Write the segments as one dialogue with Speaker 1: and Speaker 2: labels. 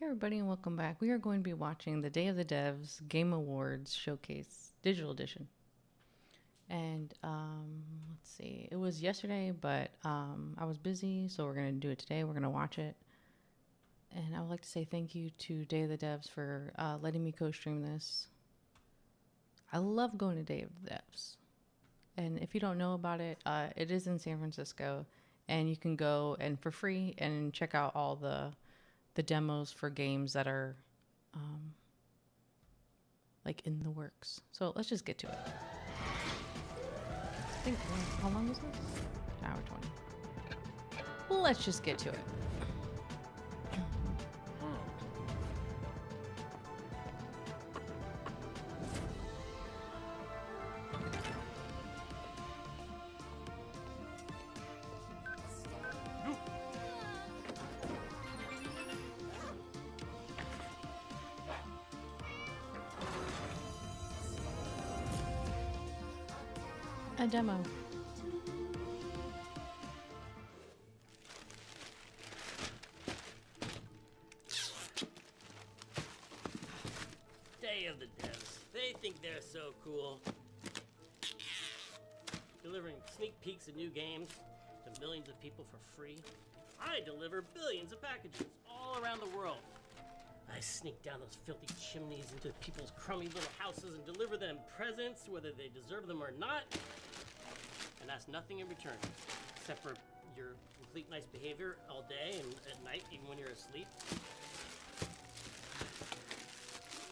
Speaker 1: Hey everybody and welcome back. We are going to be watching the Day of the Devs Game Awards Showcase Digital Edition. And let's see, it was yesterday, but I was busy, so we're going to do it today. We're going to watch it. And I would like to say thank you to Day of the Devs for letting me co-stream this. I love going to Day of the Devs. And if you don't know about it, it is in San Francisco. And you can go and for free and check out all the demos for games that are like in the works. So let's just get to it. I think, how long is this? An hour 20. Let's just get to it. A demo.
Speaker 2: Day of the Devs. They think they're so cool. Delivering sneak peeks of new games to millions of people for free. I deliver billions of packages all around the world. I sneak down those filthy chimneys into people's crummy little houses and deliver them presents, whether they deserve them or not. And ask nothing in return, except for your complete nice behavior all day and at night, even when you're asleep.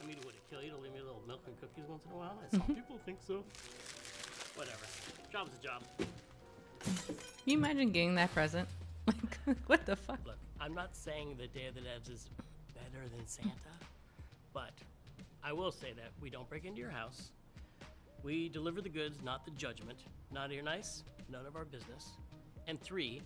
Speaker 2: I mean, would it kill you to leave me a little milk and cookies once in a while? Some people think so. Whatever. Job's a job.
Speaker 1: Can you imagine getting that present? Like, what the fuck?
Speaker 2: Look, I'm not saying the Day of the Devs is better than Santa, but I will say that we don't break into your house. We deliver the goods, not the judgment. Not you're nice, none of our business. And 3,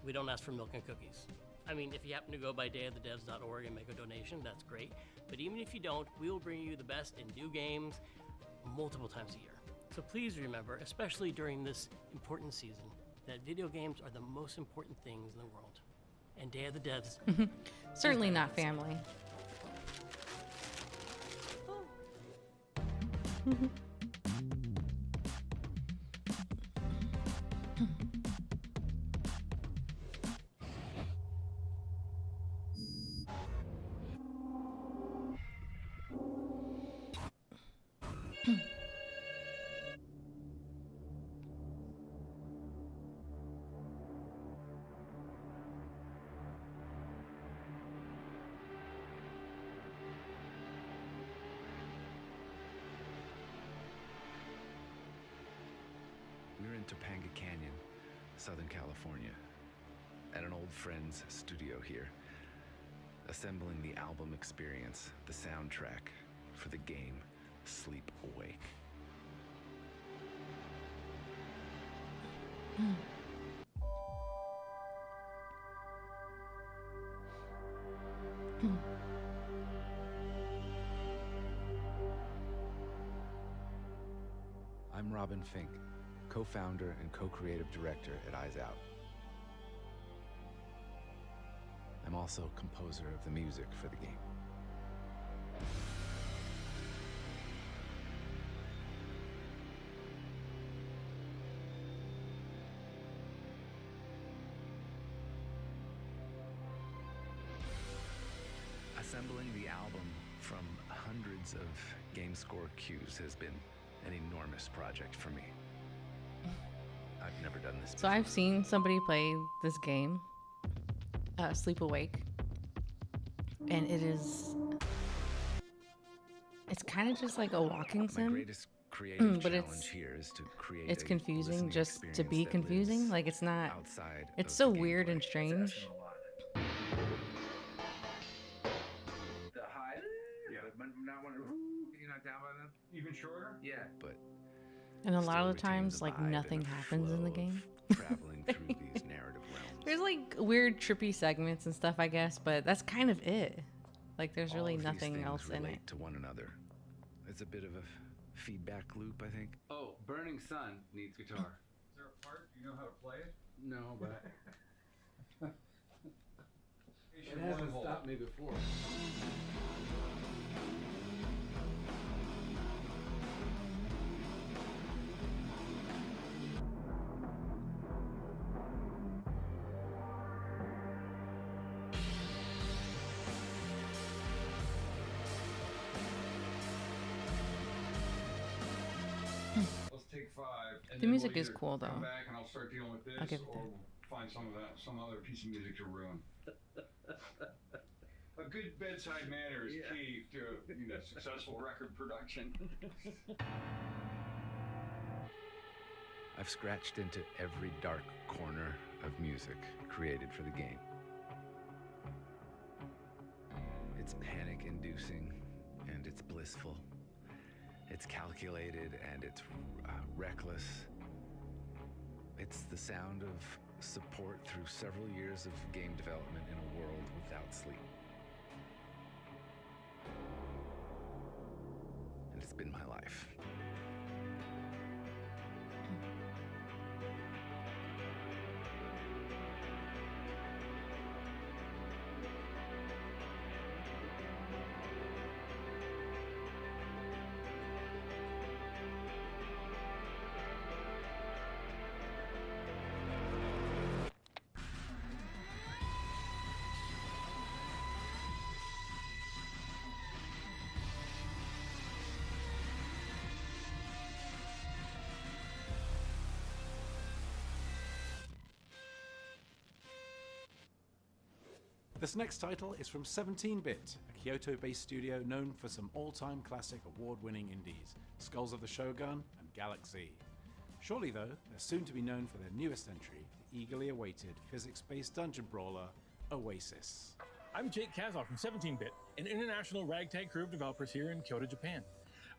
Speaker 2: we don't ask for milk and cookies. I mean, if you happen to go by dayofthedevs.org and make a donation, that's great. But even if you don't, we will bring you the best in new games multiple times a year. So please remember, especially during this important season, that video games are the most important things in the world. And Day of the Devs
Speaker 1: Certainly not family.
Speaker 3: We're in Topanga Canyon, Southern California, at an old friend's studio here, assembling the album experience, the soundtrack for the game Sleep Awake. I'm Robin Fink, co-founder and co-creative director at Eyes Out. I'm also composer of the music for the game. Assembling the album from hundreds of GameScore cues has been an enormous project for me. I've never done this
Speaker 1: So
Speaker 3: before.
Speaker 1: I've seen somebody play this game, Sleep Awake, and it's kind of just like a walking
Speaker 3: My
Speaker 1: sim.
Speaker 3: greatest creative
Speaker 1: but
Speaker 3: challenge here is to create
Speaker 1: It's
Speaker 3: a
Speaker 1: confusing
Speaker 3: listening
Speaker 1: just to
Speaker 3: experience
Speaker 1: be
Speaker 3: that
Speaker 1: confusing.
Speaker 3: lives
Speaker 1: Like it's not.
Speaker 3: outside
Speaker 1: It's
Speaker 3: of
Speaker 1: so
Speaker 3: the
Speaker 1: weird
Speaker 3: gameplay.
Speaker 1: and strange.
Speaker 4: The high. Yeah, but not one. You're not down by that. Even shorter. Yeah.
Speaker 3: But
Speaker 1: And a lot
Speaker 3: still
Speaker 1: of the
Speaker 3: retains
Speaker 1: times,
Speaker 3: a
Speaker 1: like
Speaker 3: vibe and
Speaker 1: nothing
Speaker 3: a
Speaker 1: happens in the
Speaker 3: flow
Speaker 1: game.
Speaker 3: of traveling through these narrative realms.
Speaker 1: There's like weird trippy segments and stuff, I guess, but that's kind of it. Like there's really
Speaker 3: All of these
Speaker 1: nothing
Speaker 3: things
Speaker 1: else in
Speaker 3: relate
Speaker 1: it.
Speaker 3: to one another. It's a bit of a feedback loop, I think.
Speaker 4: Oh, Burning Sun needs guitar. Is there a part? Do you know how to play it? No, but.
Speaker 5: It hasn't stopped me before.
Speaker 6: Let's take 5. And
Speaker 1: The
Speaker 6: then
Speaker 1: music
Speaker 6: we'll
Speaker 1: is
Speaker 6: either
Speaker 1: cool,
Speaker 6: Come
Speaker 1: though.
Speaker 6: back and I'll start dealing with
Speaker 1: I'll
Speaker 6: this,
Speaker 1: give it
Speaker 6: or
Speaker 1: that.
Speaker 6: we'll find some other piece of music to ruin. A good bedside manner is key to successful record production.
Speaker 3: I've scratched into every dark corner of music created for the game. It's panic-inducing and it's blissful. It's calculated and it's reckless. It's the sound of support through several years of game development in a world without sleep. And it's been my life.
Speaker 7: This next title is from 17-Bit, a Kyoto-based studio known for some all-time classic award-winning indies, Skulls of the Shogun and Galaxy. Shortly though, they're soon to be known for their newest entry, the eagerly awaited physics-based dungeon brawler, Oasis.
Speaker 8: I'm Jake Kazal from 17-Bit, an international ragtag crew of developers here in Kyoto, Japan.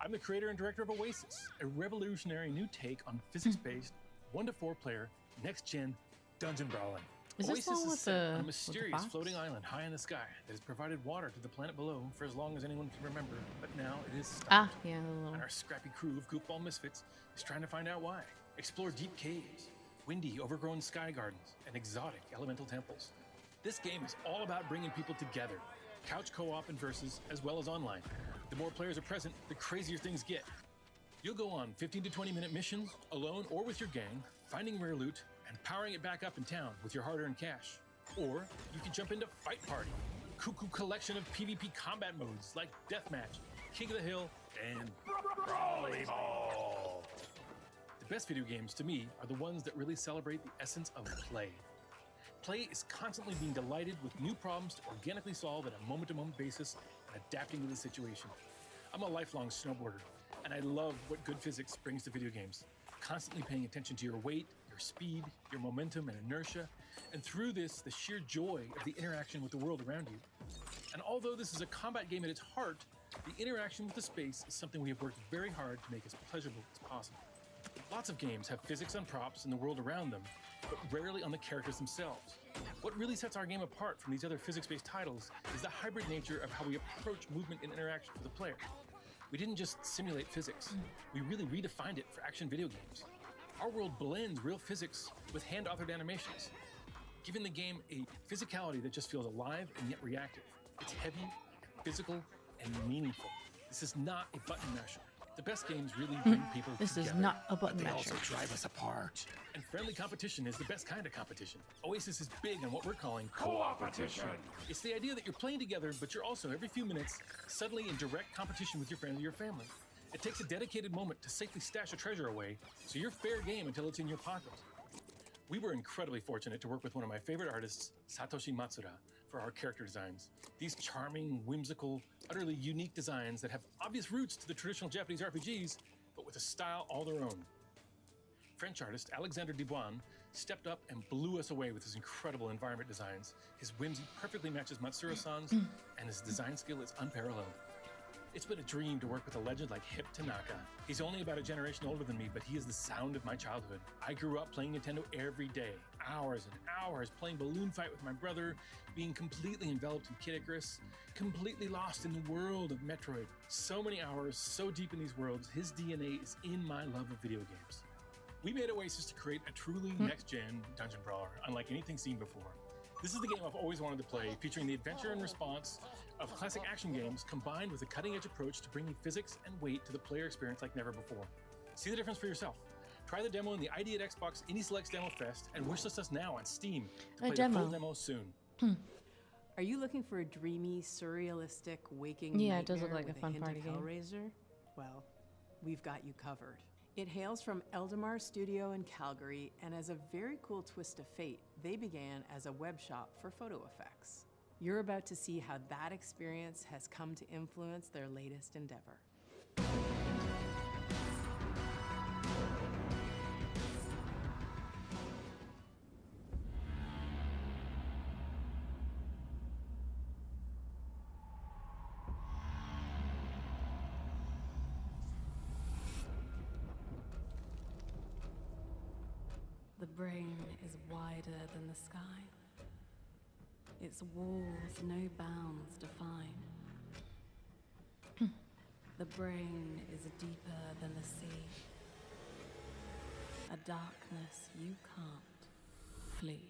Speaker 8: I'm the creator and director of Oasis, a revolutionary new take on physics-based, 1 to 4 player, next-gen dungeon brawling.
Speaker 1: Is this the
Speaker 8: Oasis
Speaker 1: one
Speaker 8: is
Speaker 1: with
Speaker 8: set
Speaker 1: the-
Speaker 8: on a
Speaker 1: with the
Speaker 8: mysterious
Speaker 1: box?
Speaker 8: floating island high in the sky that has provided water to the planet below for as long as anyone can remember, but now it is stopped.
Speaker 1: Ah, yeah, the little.
Speaker 8: And our scrappy crew of goofball misfits is trying to find out why. Explore deep caves, windy, overgrown sky gardens, and exotic elemental temples. This game is all about bringing people together. Couch co-op and versus, as well as online. The more players are present, the crazier things get. You'll go on 15 to 20 minute missions, alone or with your gang, finding rare loot, and powering it back up in town with your hard-earned cash. Or you can jump into Fight Party, cuckoo collection of PvP combat modes like Deathmatch, King of the Hill, and Brawly Ball. The best video games to me are the ones that really celebrate the essence of play. Play is constantly being delighted with new problems to organically solve at a moment-to-moment basis and adapting to the situation. I'm a lifelong snowboarder, and I love what good physics brings to video games. Constantly paying attention to your weight, your speed, your momentum and inertia, and through this, the sheer joy of the interaction with the world around you. And although this is a combat game at its heart, the interaction with the space is something we have worked very hard to make as pleasurable as possible. Lots of games have physics on props and the world around them, but rarely on the characters themselves. What really sets our game apart from these other physics-based titles is the hybrid nature of how we approach movement and interaction for the player. We didn't just simulate physics, we really redefined it for action video games. Our world blends real physics with hand-authored animations, giving the game a physicality that just feels alive and yet reactive. It's heavy, physical, and meaningful. This is not a button masher. The best games really bring people
Speaker 1: This
Speaker 8: together.
Speaker 1: is not a button
Speaker 8: They
Speaker 1: masher.
Speaker 8: also drive us apart. And friendly competition is the best kind of competition. Oasis is big on what we're calling co-opetition. It's the idea that you're playing together, but you're also every few minutes suddenly in direct competition with your friends or your family. It takes a dedicated moment to safely stash a treasure away, so you're fair game until it's in your pocket. We were incredibly fortunate to work with one of my favorite artists, Satoshi Matsuda, for our character designs. These charming, whimsical, utterly unique designs that have obvious roots to the traditional Japanese RPGs, but with a style all their own. French artist Alexandre Dubois stepped up and blew us away with his incredible environment designs. His whimsy perfectly matches Matsura-san's, and his design skill is unparalleled. It's been a dream to work with a legend like Hip Tanaka. He's only about a generation older than me, but he is the sound of my childhood. I grew up playing Nintendo every day, hours and hours, playing Balloon Fight with my brother, being completely enveloped in Kid Icarus, completely lost in the world of Metroid. So many hours, so deep in these worlds, his DNA is in my love of video games. We made Oasis to create a truly next-gen dungeon brawler, unlike anything seen before. This is the game I've always wanted to play, featuring the adventure and response of classic action games combined with a cutting-edge approach to bringing physics and weight to the player experience like never before. See the difference for yourself. Try the demo in the ID at Xbox Indie Selects Demo Fest and wishlist us now on Steam to play the full demo soon.
Speaker 5: Are you looking for a dreamy, surrealistic, waking
Speaker 1: Yeah, it
Speaker 5: nightmare
Speaker 1: does look like a
Speaker 5: with
Speaker 1: fun
Speaker 5: hint
Speaker 1: party
Speaker 5: of
Speaker 1: game.
Speaker 5: Hellraiser? Well, we've got you covered. It hails from Eldamar Studio in Calgary, and as a very cool twist of fate, they began as a web shop for photo effects. You're about to see how that experience has come to influence their latest endeavor.
Speaker 9: The brain is wider than the sky. Its walls no bounds define. The brain is deeper than the sea. A darkness you can't flee.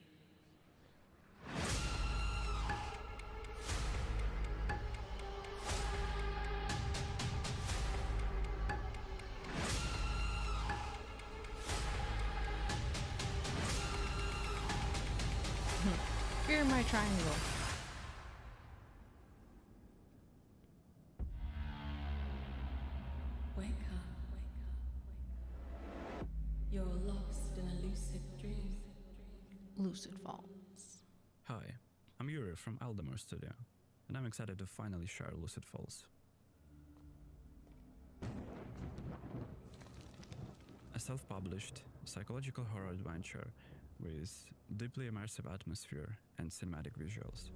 Speaker 1: Fear my triangle.
Speaker 9: Wake up, wake up. You're lost in a lucid dream.
Speaker 1: Lucid Falls.
Speaker 10: Hi, I'm Yuri from Eldamar Studio, and I'm excited to finally share Lucid Falls. A self-published psychological horror adventure with deeply immersive atmosphere and cinematic visuals.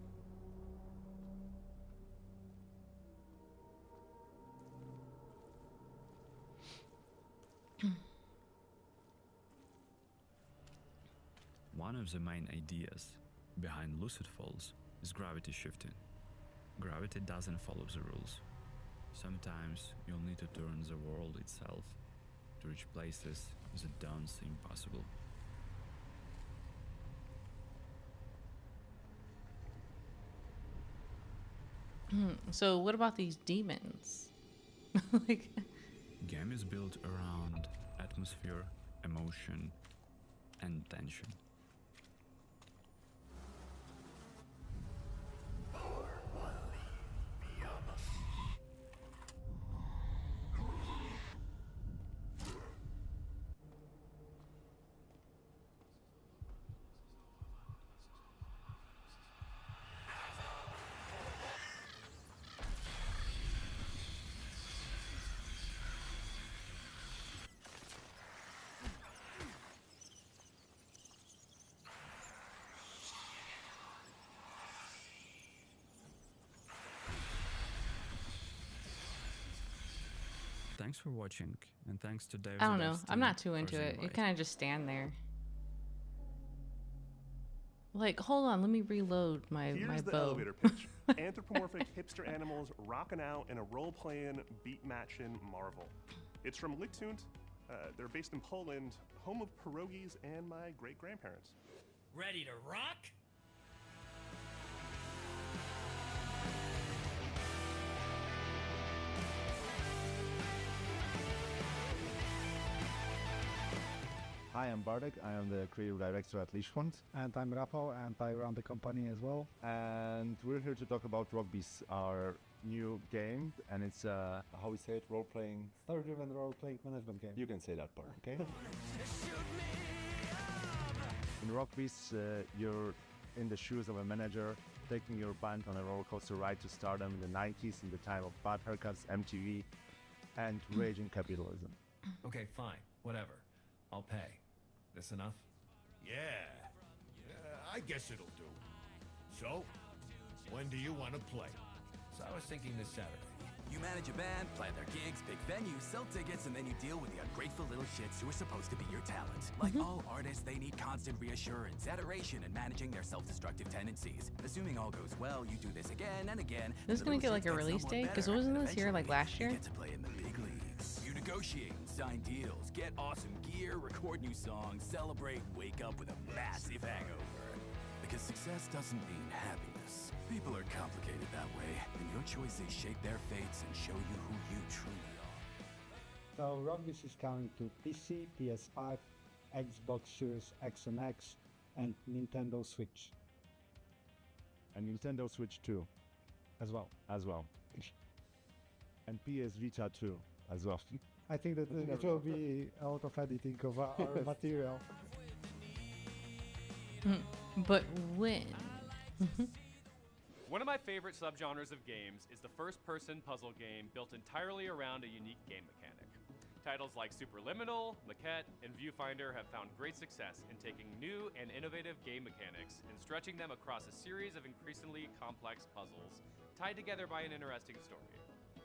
Speaker 10: One of the main ideas behind Lucid Falls is gravity shifting. Gravity doesn't follow the rules. Sometimes you'll need to turn the world itself to reach places that don't seem possible.
Speaker 1: So what about these demons? Like,
Speaker 10: Game is built around atmosphere, emotion, and tension. Thanks for watching, and thanks to Dave.
Speaker 1: I don't know. I'm not too into it. You
Speaker 10: Invite.
Speaker 1: kind of just stand there. Like, hold on, let me reload my
Speaker 11: Here's the
Speaker 1: bow.
Speaker 11: elevator pitch. Anthropomorphic hipster animals rocking out in a role-playing, beat-matching marvel. It's from Lichtund. They're based in Poland, home of pierogies and my great-grandparents.
Speaker 2: Ready to rock?
Speaker 12: Hi, I'm Bartek. I am the creative director at Lichtund.
Speaker 13: And I'm Rafał, and I run the company as well.
Speaker 12: And we're here to talk about Rockbeast, our new game. And it's, how we say it, role-playing.
Speaker 13: Story-driven role-playing management game.
Speaker 12: You can say that part, okay? In Rockbeast, you're in the shoes of a manager, taking your band on a roller coaster ride to stardom in the 90s, in the time of bad haircuts, MTV, and raging capitalism.
Speaker 14: Okay, fine. Whatever. I'll pay. This enough?
Speaker 15: Yeah. I guess it'll do. So, when do you want to play?
Speaker 14: So I was thinking this Saturday.
Speaker 16: You manage a band, plan their gigs, pick venues, sell tickets, and then you deal with the ungrateful little shits who are supposed to be your talent. Like all artists, they need constant reassurance, adoration, and managing their self-destructive tendencies. Assuming all goes well, you do this again and again.
Speaker 1: This is gonna get like a release date? Because wasn't this here like last year?
Speaker 16: You get to play in the big leagues. You negotiate and sign deals, get awesome gear, record new songs, celebrate, and wake up with a massive hangover. Because success doesn't mean happiness. People are complicated that way, and your choices shape their fates and show you who you truly are.
Speaker 13: So Rugby's is coming to PC, PS5, Xbox Series X and X, and Nintendo Switch.
Speaker 12: And Nintendo Switch 2
Speaker 13: as well.
Speaker 12: And PS Vita 2 as well.
Speaker 13: I think that it will be a lot of editing of our material.
Speaker 1: But when?
Speaker 17: One of my favorite subgenres of games is the first-person puzzle game built entirely around a unique game mechanic. Titles like Superliminal, Maquette, and Viewfinder have found great success in taking new and innovative game mechanics and stretching them across a series of increasingly complex puzzles, tied together by an interesting story.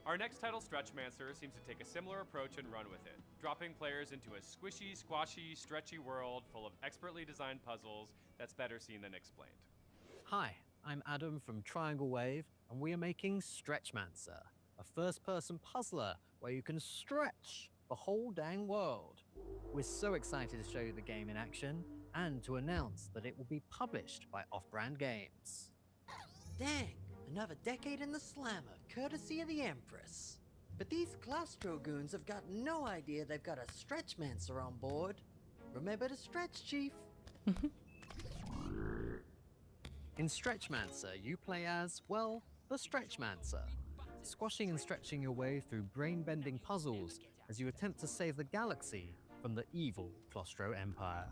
Speaker 17: Our next title, Stretchmancer, seems to take a similar approach and run with it, dropping players into a squishy, squashy, stretchy world full of expertly designed puzzles that's better seen than explained.
Speaker 18: Hi, I'm Adam from Triangle Wave, and we are making Stretchmancer, a first-person puzzler where you can stretch the whole dang world. We're so excited to show you the game in action and to announce that it will be published by Off-Brand Games.
Speaker 19: Dang, another decade in the slammer, courtesy of the Empress. But these Glastro goons have got no idea they've got a Stretchmancer on board. Remember to stretch, Chief.
Speaker 18: In Stretchmancer, you play as, well, the Stretchmancer, squashing and stretching your way through brain-bending puzzles as you attempt to save the galaxy from the evil Glastro Empire.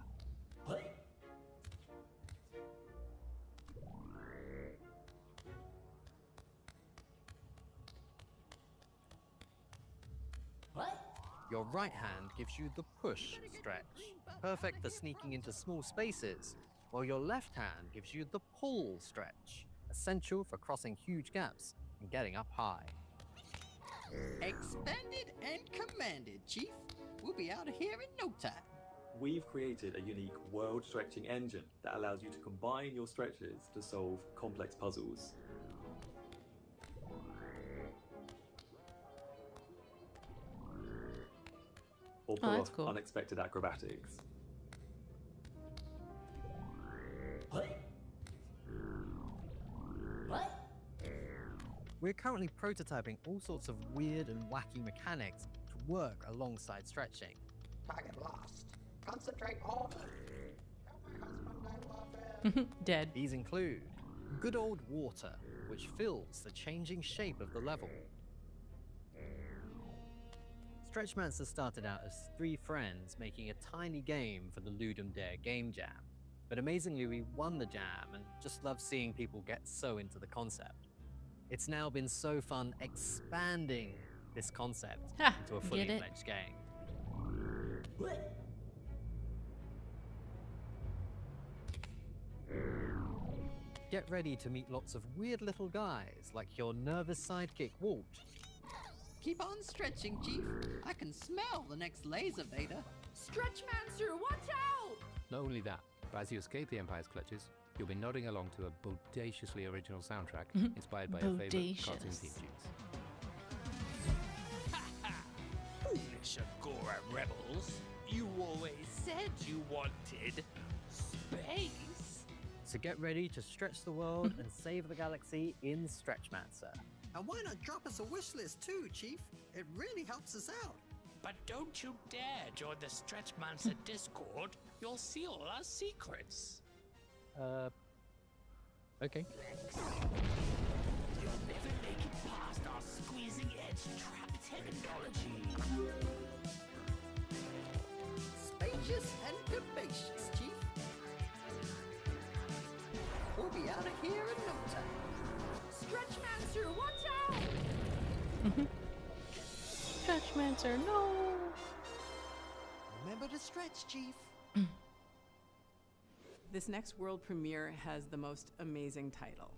Speaker 18: Your right hand gives you the push stretch, perfect for sneaking into small spaces, while your left hand gives you the pull stretch, essential for crossing huge gaps and getting up high.
Speaker 19: Expanded and commanded, Chief. We'll be out of here in no time.
Speaker 20: We've created a unique world-stretching engine that allows you to combine your stretches to solve complex puzzles. Or pull off unexpected acrobatics.
Speaker 18: We're currently prototyping all sorts of weird and wacky mechanics to work alongside stretching.
Speaker 19: Target lost. Concentrate on.
Speaker 1: Dead.
Speaker 18: These include good old water, which fills the changing shape of the level. Stretchmancer started out as 3 friends making a tiny game for the Ludum Dare Game Jam. But amazingly, we won the jam and just love seeing people get so into the concept. It's now been so fun expanding this concept into a fully fledged game. Get ready to meet lots of weird little guys like your nervous sidekick Walt.
Speaker 19: Keep on stretching, Chief. I can smell the next laser beta.
Speaker 21: Stretchmancer, watch out!
Speaker 22: Not only that, but as you escape the Empire's clutches, you'll be nodding along to a bodaciously original soundtrack inspired by your favorite cartoon theme tunes.
Speaker 23: Foolish Agora rebels. You always said you wanted space.
Speaker 18: So get ready to stretch the world and save the galaxy in Stretchmancer.
Speaker 19: And why not drop us a wish list too, Chief? It really helps us out.
Speaker 23: But don't you dare join the Stretchmancer Discord. You'll see all our secrets.
Speaker 18: Okay.
Speaker 23: You'll never make it past our squeezing edge trap technology.
Speaker 19: Spacious and capacious, Chief. We'll be out of here in no time.
Speaker 21: Stretchmancer, watch out!
Speaker 1: Stretchmancer, no!
Speaker 19: Remember to stretch, Chief.
Speaker 5: This next world premiere has the most amazing title.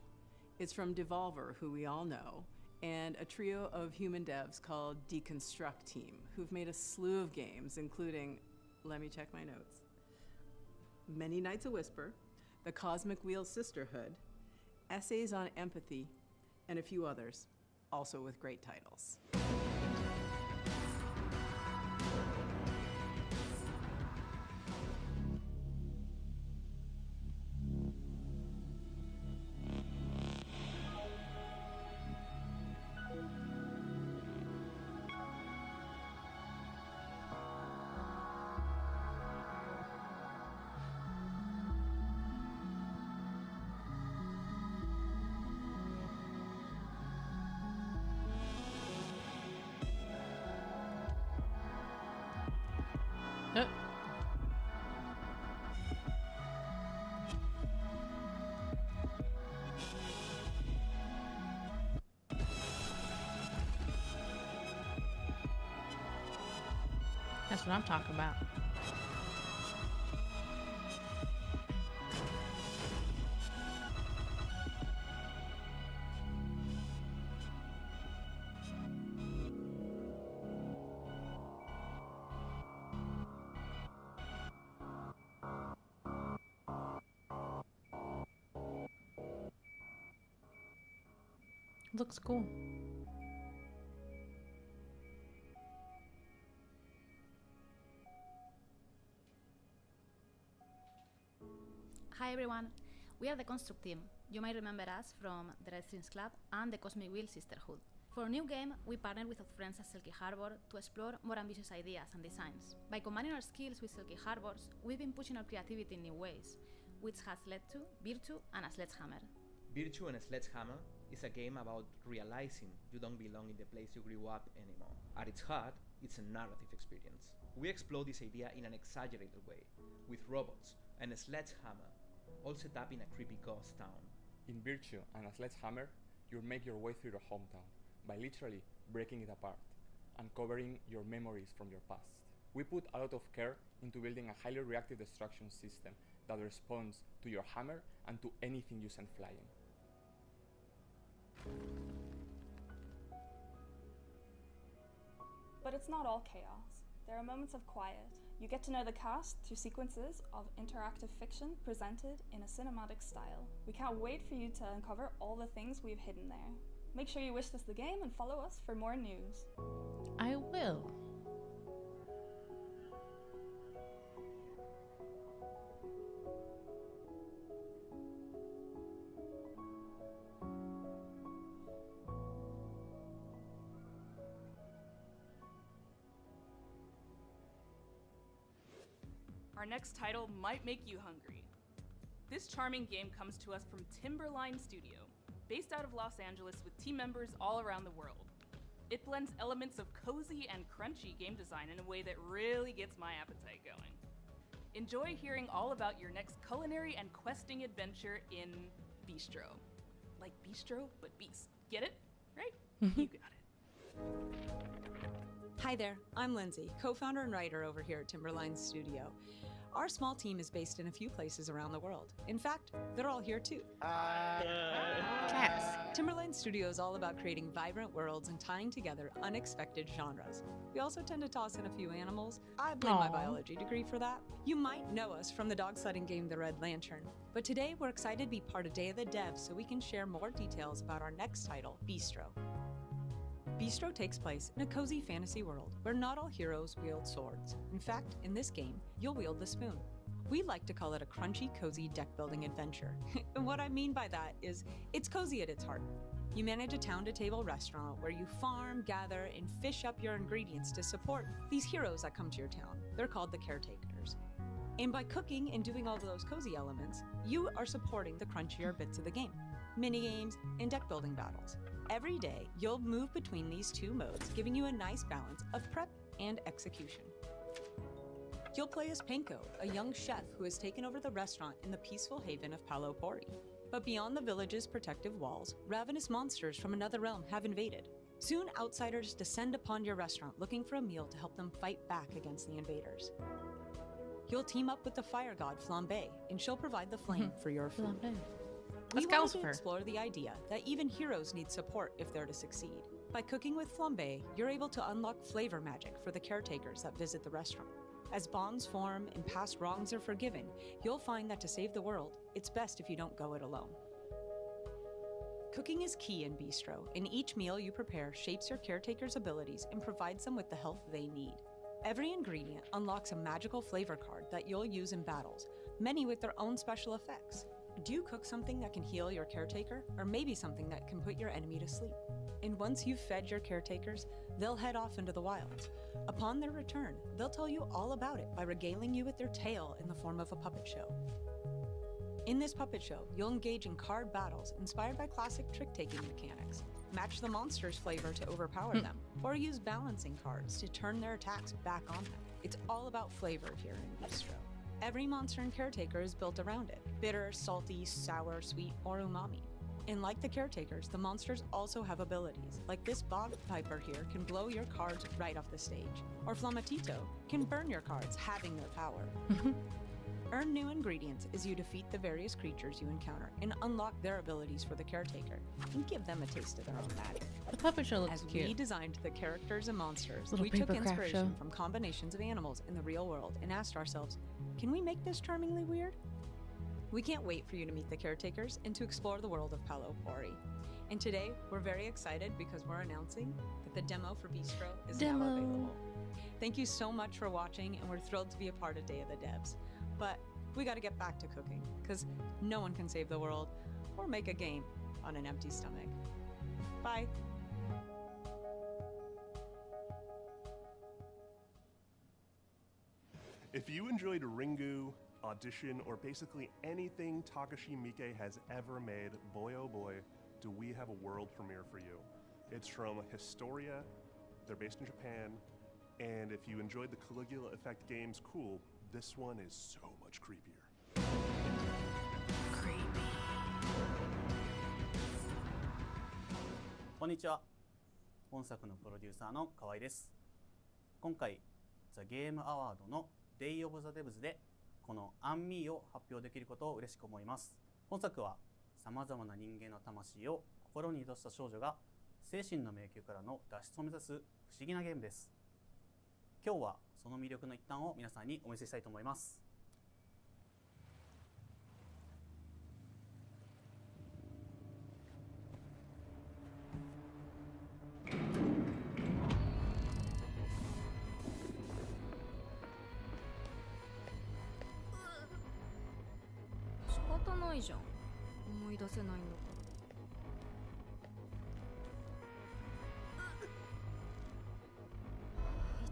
Speaker 5: It's from Devolver, who we all know, and a trio of human devs called Deconstruct Team, who've made a slew of games, including, let me check my notes, Many Nights a Whisper, The Cosmic Wheel Sisterhood, Essays on Empathy, and a few others, also with great titles.
Speaker 1: That's what I'm talking about. Looks cool.
Speaker 3: Hi everyone, we are the Construct team. You might remember us from the Red Strings Club and the Cosmic Wheel Sisterhood. For a new game, we partnered with our friends at Silky Harbor to explore more ambitious ideas and designs. By combining our skills with Silky Harbor's, we've been pushing our creativity in new ways, which has led to Virtue and a Sledgehammer.
Speaker 4: Virtue and a Sledgehammer is a game about realizing you don't belong in the place you grew up anymore. At its heart, it's a narrative experience. We explore this idea in an exaggerated way, with robots and a sledgehammer, all set up in a creepy ghost town.
Speaker 6: In Virtue and a Sledgehammer, you make your way through your hometown by literally breaking it apart, uncovering your memories from your past. We put a lot of care into building a highly reactive destruction system that responds to your hammer and to anything you send flying.
Speaker 24: But it's not all chaos. There are moments of quiet. You get to know the cast through sequences of interactive fiction presented in a cinematic style. We can't wait for you to uncover all the things we've hidden there. Make sure you wish us the game and follow us for more news.
Speaker 1: I will.
Speaker 25: Our next title might make you hungry. This charming game comes to us from Timberline Studio, based out of Los Angeles with team members all around the world. It blends elements of cozy and crunchy game design in a way that really gets my appetite going. Enjoy hearing all about your next culinary and questing adventure in Bistro. Like bistro, but beast. Get it? Right? You got it.
Speaker 26: Hi there, I'm Lindsay, co-founder and writer over here at Timberline Studio. Our small team is based in a few places around the world. In fact, they're all here too. Timberline Studio is all about creating vibrant worlds and tying together unexpected genres. We also tend to toss in a few animals. I blame my biology degree for that. You might know us from the dog sledding game The Red Lantern, but today we're excited to be part of Day of the Devs so we can share more details about our next title, Bistro. Bistro takes place in a cozy fantasy world where not all heroes wield swords. In fact, in this game, you'll wield the spoon. We like to call it a crunchy, cozy deck-building adventure. And what I mean by that is, it's cozy at its heart. You manage a town-to-table restaurant where you farm, gather, and fish up your ingredients to support these heroes that come to your town. They're called the caretakers. And by cooking and doing all of those cozy elements, you are supporting the crunchier bits of the game, mini-games and deck-building battles. Every day, you'll move between these two modes, giving you a nice balance of prep and execution. You'll play as Penko, a young chef who has taken over the restaurant in the peaceful haven of Palo Pori. But beyond the village's protective walls, ravenous monsters from another realm have invaded. Soon, outsiders descend upon your restaurant looking for a meal to help them fight back against the invaders. You'll team up with the fire god Flambe, and she'll provide the flame for your food. We wanted to explore the idea that even heroes need support if they're to succeed. By cooking with Flambe, you're able to unlock flavor magic for the caretakers that visit the restaurant. As bonds form and past wrongs are forgiven, you'll find that to save the world, it's best if you don't go it alone. Cooking is key in Bistro, and each meal you prepare shapes your caretakers' abilities and provides them with the health they need. Every ingredient unlocks a magical flavor card that you'll use in battles, many with their own special effects. Do you cook something that can heal your caretaker, or maybe something that can put your enemy to sleep? And once you've fed your caretakers, they'll head off into the wilds. Upon their return, they'll tell you all about it by regaling you with their tale in the form of a puppet show. In this puppet show, you'll engage in card battles inspired by classic trick-taking mechanics, match the monster's flavor to overpower them, or use balancing cards to turn their attacks back on them. It's all about flavor here in Bistro. Every monster and caretaker is built around it: bitter, salty, sour, sweet, or umami. And like the caretakers, the monsters also have abilities. Like this bog piper here can blow your cards right off the stage. Or Flamatito can burn your cards, having their power. Earn new ingredients as you defeat the various creatures you encounter and unlock their abilities for the caretaker and give them a taste of their own magic.
Speaker 1: The puppet show looks
Speaker 26: As
Speaker 1: cute.
Speaker 26: we designed the characters and monsters,
Speaker 1: Little
Speaker 26: we took
Speaker 1: paper craft
Speaker 26: inspiration
Speaker 1: show.
Speaker 26: from combinations of animals in the real world and asked ourselves, can we make this charmingly weird? We can't wait for you to meet the caretakers and to explore the world of Palo Pori. And today, we're very excited because we're announcing that the demo for Bistro is now available. Thank you so much for watching, and we're thrilled to be a part of Day of the Devs. But we gotta get back to cooking, because no one can save the world or make a game on an empty stomach. Bye.
Speaker 2: If you enjoyed Ringu, Audition, or basically anything Takashi Miike has ever made, boy oh boy, do we have a world premiere for you. It's from Historia, they're based in Japan, and if you enjoyed the Caligula Effect games, cool, this one is so much creepier.
Speaker 7: こんにちは。本作のプロデューサーの河合です。今回、ザ・ゲームアワードの Day of the Devs でこのアンミーを発表できることを嬉しく思います。本作はさまざまな人間の魂を心に宿した少女が精神の迷宮からの脱出を目指す不思議なゲームです。今日はその魅力の一端を皆さんにお見せしたいと思います。
Speaker 21: 仕方ないじゃん。思い出せないんだから。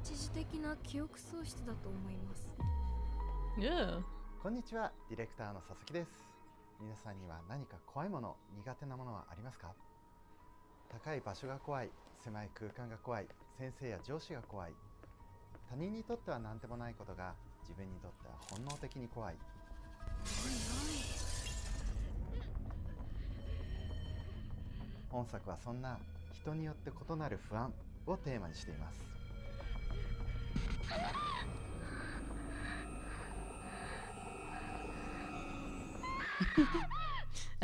Speaker 21: 一時的な記憶喪失だと思います。
Speaker 8: こんにちは、ディレクターの佐々木です。皆さんには何か怖いもの、苦手なものはありますか？高い場所が怖い、狭い空間が怖い、先生や上司が怖い。他人にとっては何でもないことが自分にとっては本能的に怖い。本作はそんな人によって異なる不安をテーマにしています。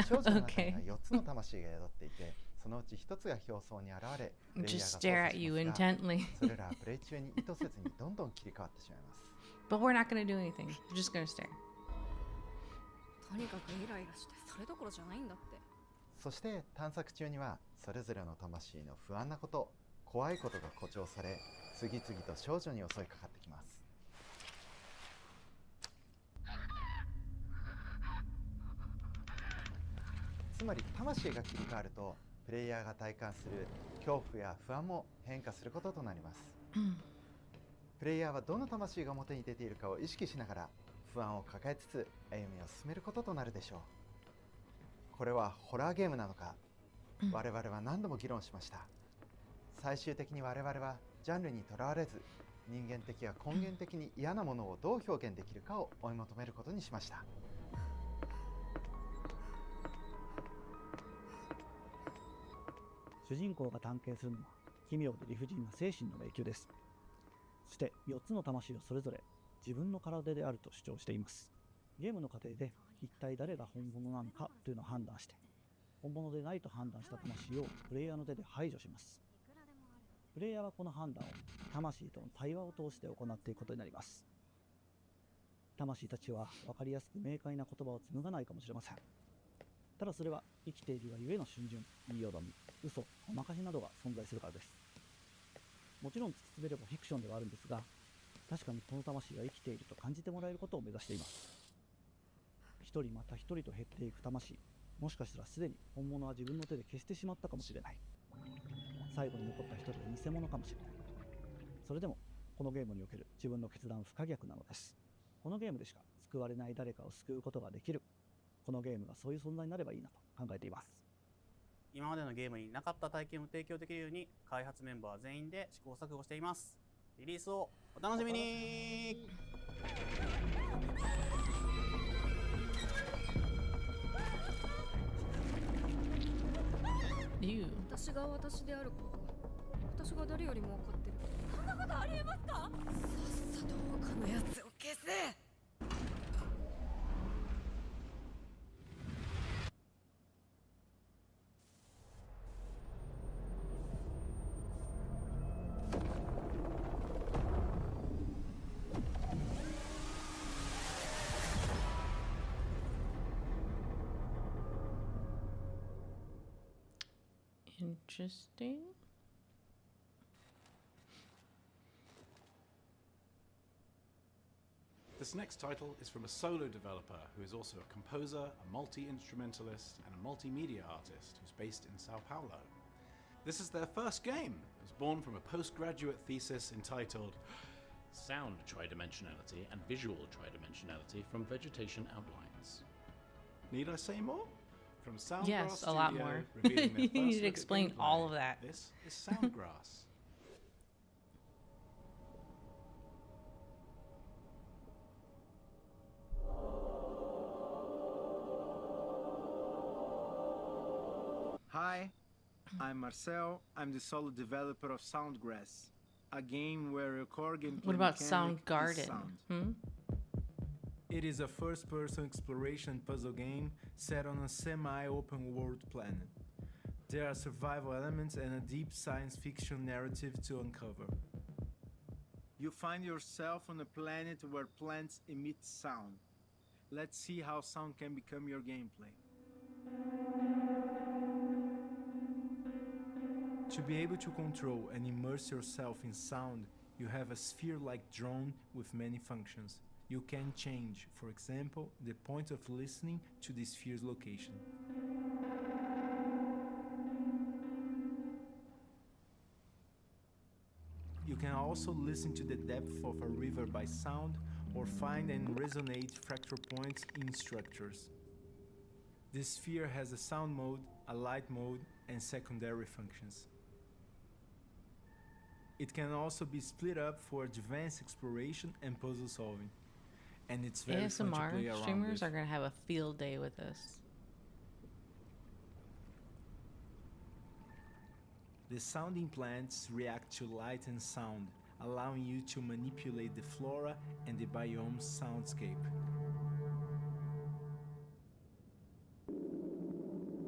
Speaker 8: 少女の中には4つの魂が宿っていて、そのうち1つが表層に現れ、プレイヤーが操作しますが、それらはプレイ中に意図せずにどんどん切り替わってしまいます。
Speaker 1: But we're not going to do anything. We're just going to stare.
Speaker 21: とにかくイライラしてそれどころじゃないんだって。
Speaker 8: そして探索中にはそれぞれの魂の不安なこと、怖いことが誇張され、次々と少女に襲いかかってきます。つまり魂が切り替わると、プレイヤーが体感する恐怖や不安も変化することとなります。プレイヤーはどの魂が表に出ているかを意識しながら不安を抱えつつ歩みを進めることとなるでしょう。これはホラーゲームなのか、我々は何度も議論しました。最終的に我々はジャンルにとらわれず、人間的や根源的に嫌なものをどう表現できるかを追い求めることにしました。
Speaker 9: 主人公が探検するのは奇妙で理不尽な精神の迷宮です。そして4つの魂をそれぞれ自分の体であると主張しています。ゲームの過程で一体誰が本物なのかというのを判断して、本物でないと判断した魂をプレイヤーの手で排除します。プレイヤーはこの判断を魂との対話を通して行っていくことになります。魂たちは分かりやすく明快な言葉を紡がないかもしれません。ただそれは生きているがゆえの逡巡、言いよどみ、嘘、ごまかしなどが存在するからです。もちろん突き詰めればフィクションではあるんですが、確かにこの魂が生きていると感じてもらえることを目指しています。一人また一人と減っていく魂、もしかしたらすでに本物は自分の手で消してしまったかもしれない。最後に残った一人は偽物かもしれない。それでもこのゲームにおける自分の決断は不可逆なのです。このゲームでしか救われない誰かを救うことができる。このゲームがそういう存在になればいいなと考えています。
Speaker 7: 今までのゲームになかった体験を提供できるように開発メンバー全員で試行錯誤しています。リリースをお楽しみに。
Speaker 1: You.
Speaker 21: 私が私であること、私が誰よりも分かってる。そんなことありえますか？さっさと他のやつを消せ。
Speaker 1: Interesting.
Speaker 10: This next title is from a solo developer who is also a composer, a multi-instrumentalist, and a multimedia artist who's based in Sao Paulo. This is their first game. It was born from a postgraduate thesis entitled
Speaker 11: Sound Tridimensionality and Visual Tridimensionality from Vegetation Outlines.
Speaker 10: Need I say more? From Soundgrass
Speaker 1: Yes, a
Speaker 10: Studio,
Speaker 1: lot more.
Speaker 10: revealing their
Speaker 1: You
Speaker 10: first
Speaker 1: need to
Speaker 10: look at
Speaker 1: explain
Speaker 10: gameplay.
Speaker 1: all of that.
Speaker 10: This is Soundgrass.
Speaker 12: Hi, I'm Marcel. I'm the solo developer of Soundgrass, a game where your core gameplay
Speaker 1: What about
Speaker 12: mechanic is
Speaker 1: Soundgarden?
Speaker 12: sound. It is a first-person exploration puzzle game set on a semi-open world planet. There are survival elements and a deep science fiction narrative to uncover. You find yourself on a planet where plants emit sound. Let's see how sound can become your gameplay. To be able to control and immerse yourself in sound, you have a sphere-like drone with many functions. You can change, for example, the point of listening to the sphere's location. You can also listen to the depth of a river by sound or find and resonate fractal points in structures. This sphere has a sound mode, a light mode, and secondary functions. It can also be split up for advanced exploration and puzzle solving. And it's very fun to play
Speaker 1: ASMR
Speaker 12: around
Speaker 1: streamers
Speaker 12: with.
Speaker 1: are going to have a field day with this.
Speaker 12: The sounding plants react to light and sound, allowing you to manipulate the flora and the biome's soundscape.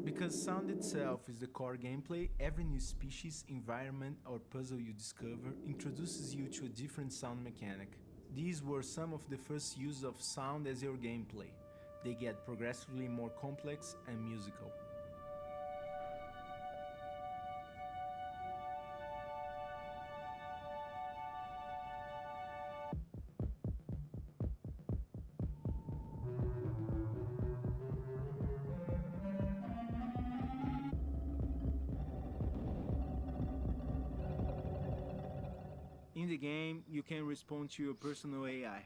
Speaker 12: Because sound itself is the core gameplay, every new species, environment, or puzzle you discover introduces you to a different sound mechanic. These were some of the first use of sound as your gameplay. They get progressively more complex and musical. In the game, you can respond to your personal AI,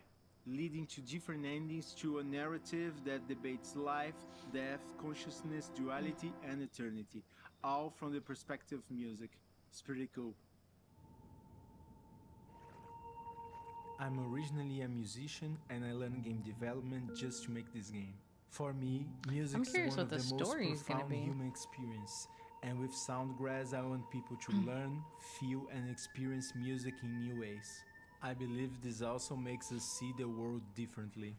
Speaker 12: leading to different endings to a narrative that debates life, death, consciousness, duality, and eternity, all from the perspective of music. It's pretty cool. I'm originally a musician and I learned game development just to make this game. For me, music is
Speaker 1: curious
Speaker 12: one
Speaker 1: what
Speaker 12: of
Speaker 1: the
Speaker 12: the most
Speaker 1: story is gonna
Speaker 12: profound
Speaker 1: be.
Speaker 12: human experience. And with Soundgrass, I want people to learn, feel, and experience music in new ways. I believe this also makes us see the world differently.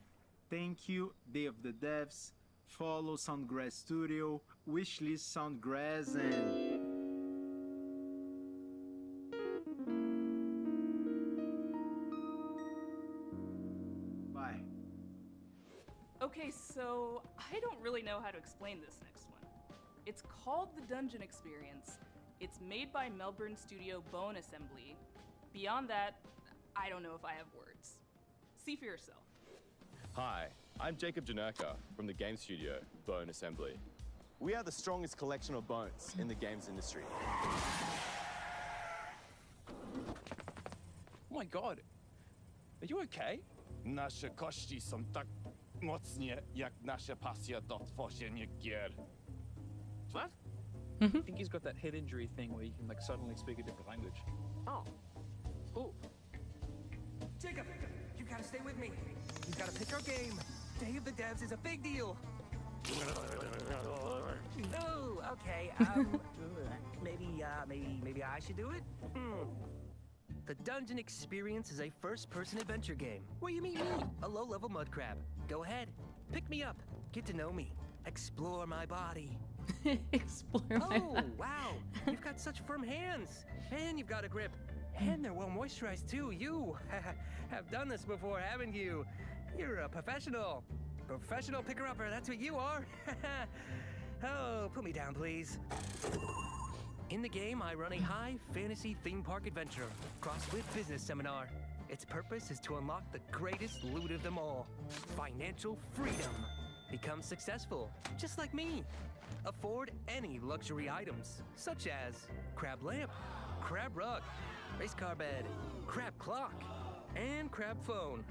Speaker 12: Thank you, Day of the Devs. Follow Soundgrass Studio, wishlist Soundgrass, and... Bye.
Speaker 25: Okay, so I don't really know how to explain this next one. It's called the Dungeon Experience. It's made by Melbourne studio Bone Assembly. Beyond that, I don't know if I have words. See for yourself.
Speaker 14: Hi, I'm Jacob Janerka from the game studio Bone Assembly. We are the strongest collection of bones in the games industry.
Speaker 15: Oh my god. Are you okay?
Speaker 16: Nasze kości są tak mocnie, jak nasza pasja do tworzenia gier.
Speaker 15: What? I think he's got that head injury thing where you can like suddenly speak a different language. Oh. Ooh.
Speaker 27: Jacob, you gotta stay with me. We've gotta pick our game. Day of the Devs is a big deal.
Speaker 13: Oh, okay. Maybe I should do it. The Dungeon Experience is a first-person adventure game where you meet me, a low-level mud crab. Go ahead, pick me up, get to know me, explore my body.
Speaker 1: Explore my
Speaker 13: Oh,
Speaker 1: body.
Speaker 13: wow! You've got such firm hands, and you've got a grip, and they're well moisturized too. You have done this before, haven't you? You're a professional. Professional picker-upper, that's what you are. Oh, put me down, please. In the game, I run a high fantasy theme park adventure crossed with business seminar. Its purpose is to unlock the greatest loot of them all, financial freedom. Become successful, just like me. Afford any luxury items, such as crab lamp, crab rug, race car bed, crab clock, and crab phone.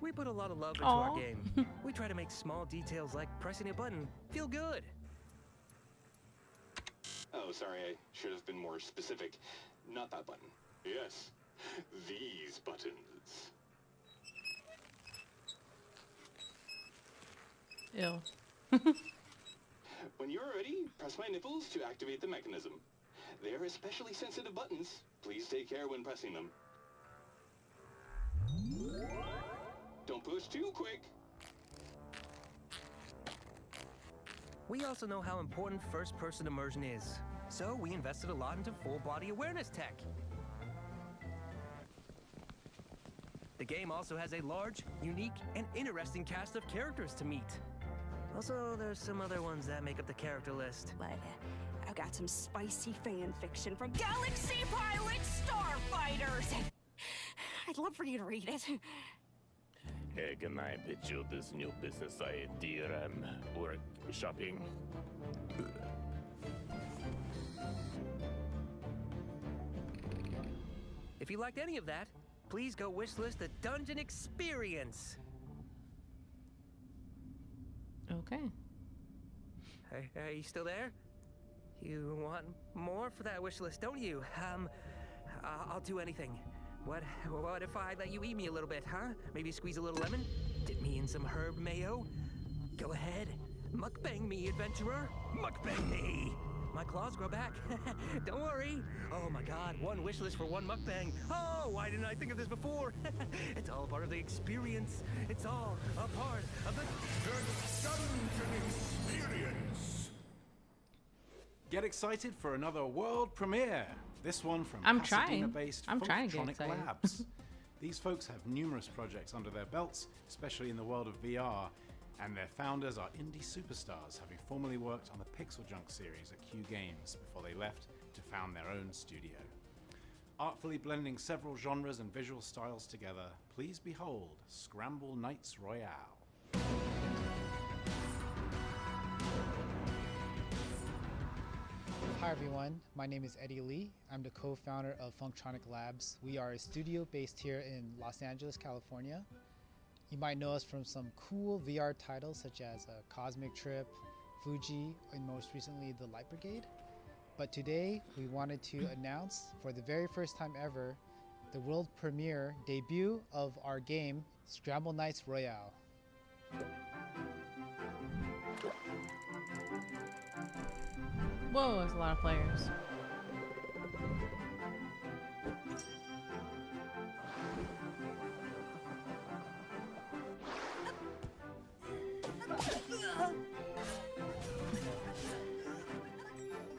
Speaker 13: We put a lot of love into our
Speaker 1: Aw.
Speaker 13: game. We try to make small details like pressing a button feel good.
Speaker 17: Oh, sorry, I should have been more specific. Not that button. Yes, these buttons.
Speaker 1: Ew.
Speaker 17: When you're ready, press my nipples to activate the mechanism. They are especially sensitive buttons. Please take care when pressing them. Don't push too quick.
Speaker 13: We also know how important first-person immersion is, so we invested a lot into full-body awareness tech. The game also has a large, unique, and interesting cast of characters to meet. Also, there's some other ones that make up the character list.
Speaker 21: But I've got some spicy fan fiction from Galaxy Pilot Starfighters. I'd love for you to read it.
Speaker 16: Hey, can I pitch you this new business idea I'm workshopping?
Speaker 13: If you liked any of that, please go wishlist the Dungeon Experience.
Speaker 1: Okay.
Speaker 13: Are you still there? You want more for that wish list, don't you? I'll do anything. What if I let you eat me a little bit, huh? Maybe squeeze a little lemon? Dip me in some herb mayo? Go ahead. Mukbang me, adventurer. Mukbang me. My claws grow back. Don't worry. Oh my god, one wish list for one mukbang. Oh, why didn't I think of this before? It's all part of the experience. It's all a part of the Dungeon Experience.
Speaker 10: Get excited for another world premiere. This one from
Speaker 1: I'm trying.
Speaker 10: Pasadena-based
Speaker 1: I'm trying to get
Speaker 10: Funktronic
Speaker 1: excited.
Speaker 10: Labs. These folks have numerous projects under their belts, especially in the world of VR, and their founders are indie superstars, having formerly worked on the Pixel Junk series at Q Games before they left to found their own studio. Artfully blending several genres and visual styles together, please behold Scramble Knights Royale.
Speaker 18: Hi everyone, my name is Eddie Lee. I'm the co-founder of Funktronic Labs. We are a studio based here in Los Angeles, California. You might know us from some cool VR titles such as Cosmic Trip, Fuji, and most recently the Light Brigade. But today we wanted to announce for the very first time ever the world premiere debut of our game Scramble Knights Royale.
Speaker 1: Whoa, that's a lot of players.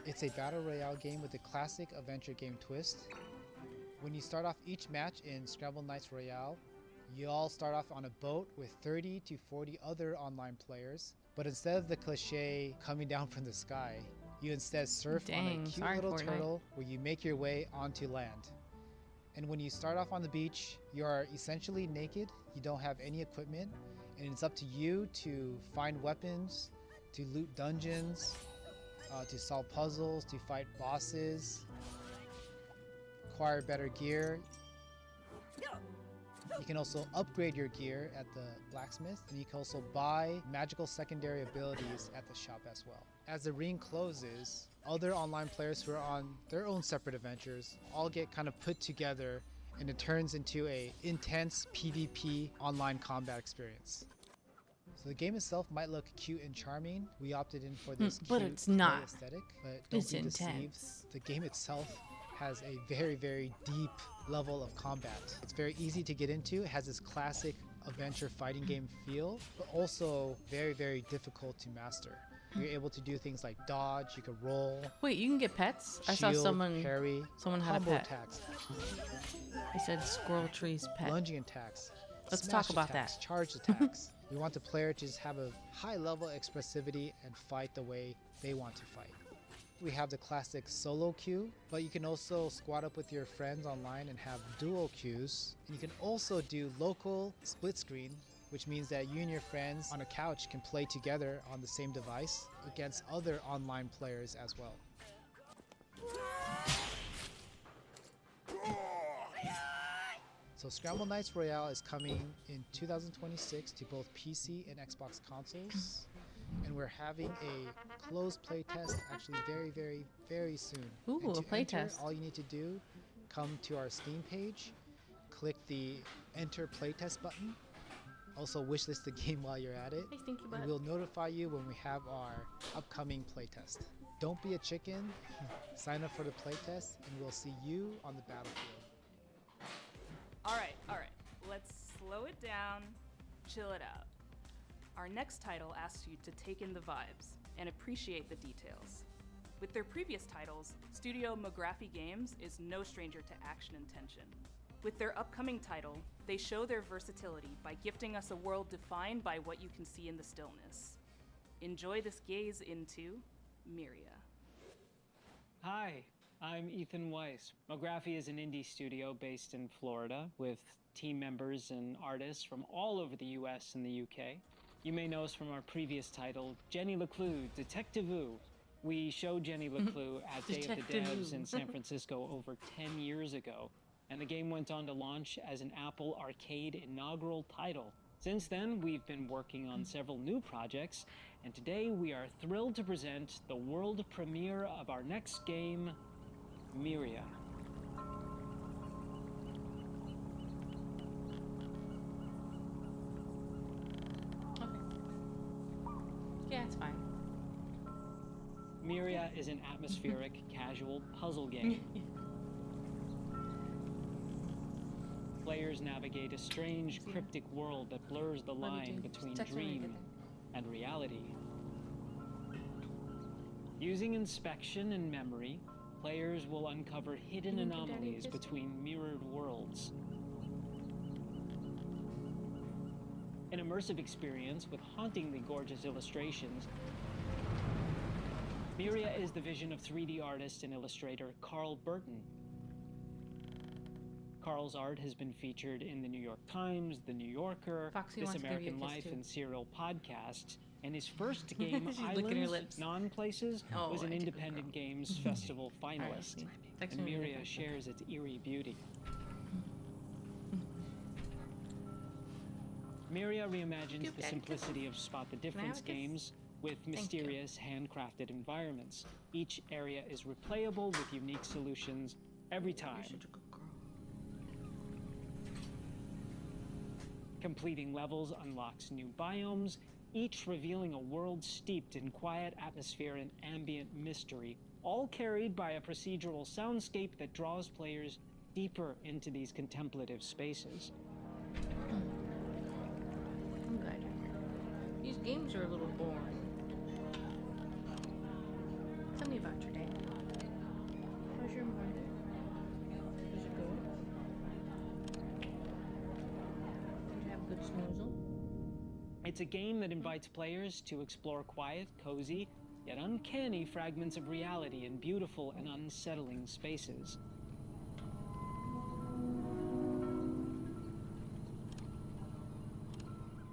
Speaker 18: It's a battle royale game with a classic adventure game twist. When you start off each match in Scramble Knights Royale, you all start off on a boat with 30 to 40 other online players, but instead of the cliche coming down from the sky, you instead surf on a
Speaker 1: Dang,
Speaker 18: cute
Speaker 1: sorry,
Speaker 18: little
Speaker 1: Fortnite.
Speaker 18: turtle where you make your way onto land. And when you start off on the beach, you are essentially naked, you don't have any equipment, and it's up to you to find weapons, to loot dungeons, to solve puzzles, to fight bosses, acquire better gear. You can also upgrade your gear at the blacksmith, and you can also buy magical secondary abilities at the shop as well. As the ring closes, other online players who are on their own separate adventures all get kind of put together, and it turns into a intense PvP online combat experience. So the game itself might look cute and charming. We opted in for this
Speaker 1: but
Speaker 18: cute
Speaker 1: it's not.
Speaker 18: play aesthetic, but don't
Speaker 1: It's
Speaker 18: be deceived.
Speaker 1: intense.
Speaker 18: The game itself has a very, very deep level of combat. It's very easy to get into. It has this classic adventure fighting game feel, but also very, very difficult to master. You're able to do things like dodge, you can roll.
Speaker 1: Wait, you can get pets? I saw
Speaker 18: shield,
Speaker 1: someone
Speaker 18: parry,
Speaker 1: someone had a
Speaker 18: combo
Speaker 1: pet.
Speaker 18: attacks,
Speaker 1: He said Squirrel Tree's pet.
Speaker 18: lunging attacks.
Speaker 1: Let's
Speaker 18: smash
Speaker 1: talk about
Speaker 18: attacks,
Speaker 1: that.
Speaker 18: Charge attacks. We want the player to just have a high level expressivity and fight the way they want to fight. We have the classic solo queue, but you can also squad up with your friends online and have dual queues. And you can also do local split screen, which means that you and your friends on a couch can play together on the same device against other online players as well. So Scramble Knights Royale is coming in 2026 to both PC and Xbox consoles. And we're having a closed playtest actually very, very, very soon.
Speaker 1: Ooh,
Speaker 18: and to
Speaker 1: a playtest.
Speaker 18: enter, all you need to do, come to our Steam page, click the Enter Playtest button. Also wishlist the game while you're at it.
Speaker 1: Hey, Stinky Butt.
Speaker 18: And we'll notify you when we have our upcoming playtest. Don't be a chicken. Sign up for the playtest, and we'll see you on the battlefield.
Speaker 25: All right. Let's slow it down, chill it out. Our next title asks you to take in the vibes and appreciate the details. With their previous titles, Studio Mography Games is no stranger to action and tension. With their upcoming title, they show their versatility by gifting us a world defined by what you can see in the stillness. Enjoy this gaze into Myria.
Speaker 3: Hi, I'm Ethan Weiss. Mography is an indie studio based in Florida with team members and artists from all over the US and the UK. You may know us from our previous title, Jenny LeClue, Detective-oo. We showed Jenny LeClue at Day of the Devs in San Francisco over 10 years ago, and the game went on to launch as an Apple Arcade inaugural title. Since then, we've been working on several new projects, and today we are thrilled to present the world premiere of our next game, Myria.
Speaker 1: Yeah, it's fine.
Speaker 3: Myria is an atmospheric, casual puzzle game. Players navigate a strange, cryptic world that blurs the line between dream and reality. Using inspection and memory, players will uncover hidden anomalies between mirrored worlds. An immersive experience with hauntingly gorgeous illustrations. Myria is the vision of 3D artist and illustrator Carl Burton. Carl's art has been featured in the New York Times, the New Yorker,
Speaker 1: Foxy
Speaker 3: This
Speaker 1: wants to give you a
Speaker 3: American
Speaker 1: kiss,
Speaker 3: Life,
Speaker 1: too.
Speaker 3: and Serial podcasts. And his first game,
Speaker 1: She's licking her
Speaker 3: Islands,
Speaker 1: lips.
Speaker 3: Non-Places,
Speaker 1: Oh,
Speaker 3: was an
Speaker 1: I did
Speaker 3: Independent Games Festival finalist.
Speaker 1: see.
Speaker 3: And
Speaker 1: Text me when you
Speaker 3: Myria
Speaker 1: get
Speaker 3: shares its eerie beauty. Myria reimagines
Speaker 1: Give
Speaker 3: the
Speaker 1: that
Speaker 3: simplicity of Spot the
Speaker 1: I have
Speaker 3: Difference
Speaker 1: a kiss?
Speaker 3: games with
Speaker 1: Thank you.
Speaker 3: mysterious, handcrafted environments. Each area is replayable with unique solutions every time. Completing levels unlocks new biomes, each revealing a world steeped in quiet atmosphere and ambient mystery, all carried by a procedural soundscape that draws players deeper into these contemplative spaces.
Speaker 1: I'm good. These games are a little boring. Tell me about your day. How's your morning? Was it good? Did you have a good snoozle?
Speaker 3: It's a game that invites players to explore quiet, cozy, yet uncanny fragments of reality in beautiful and unsettling spaces.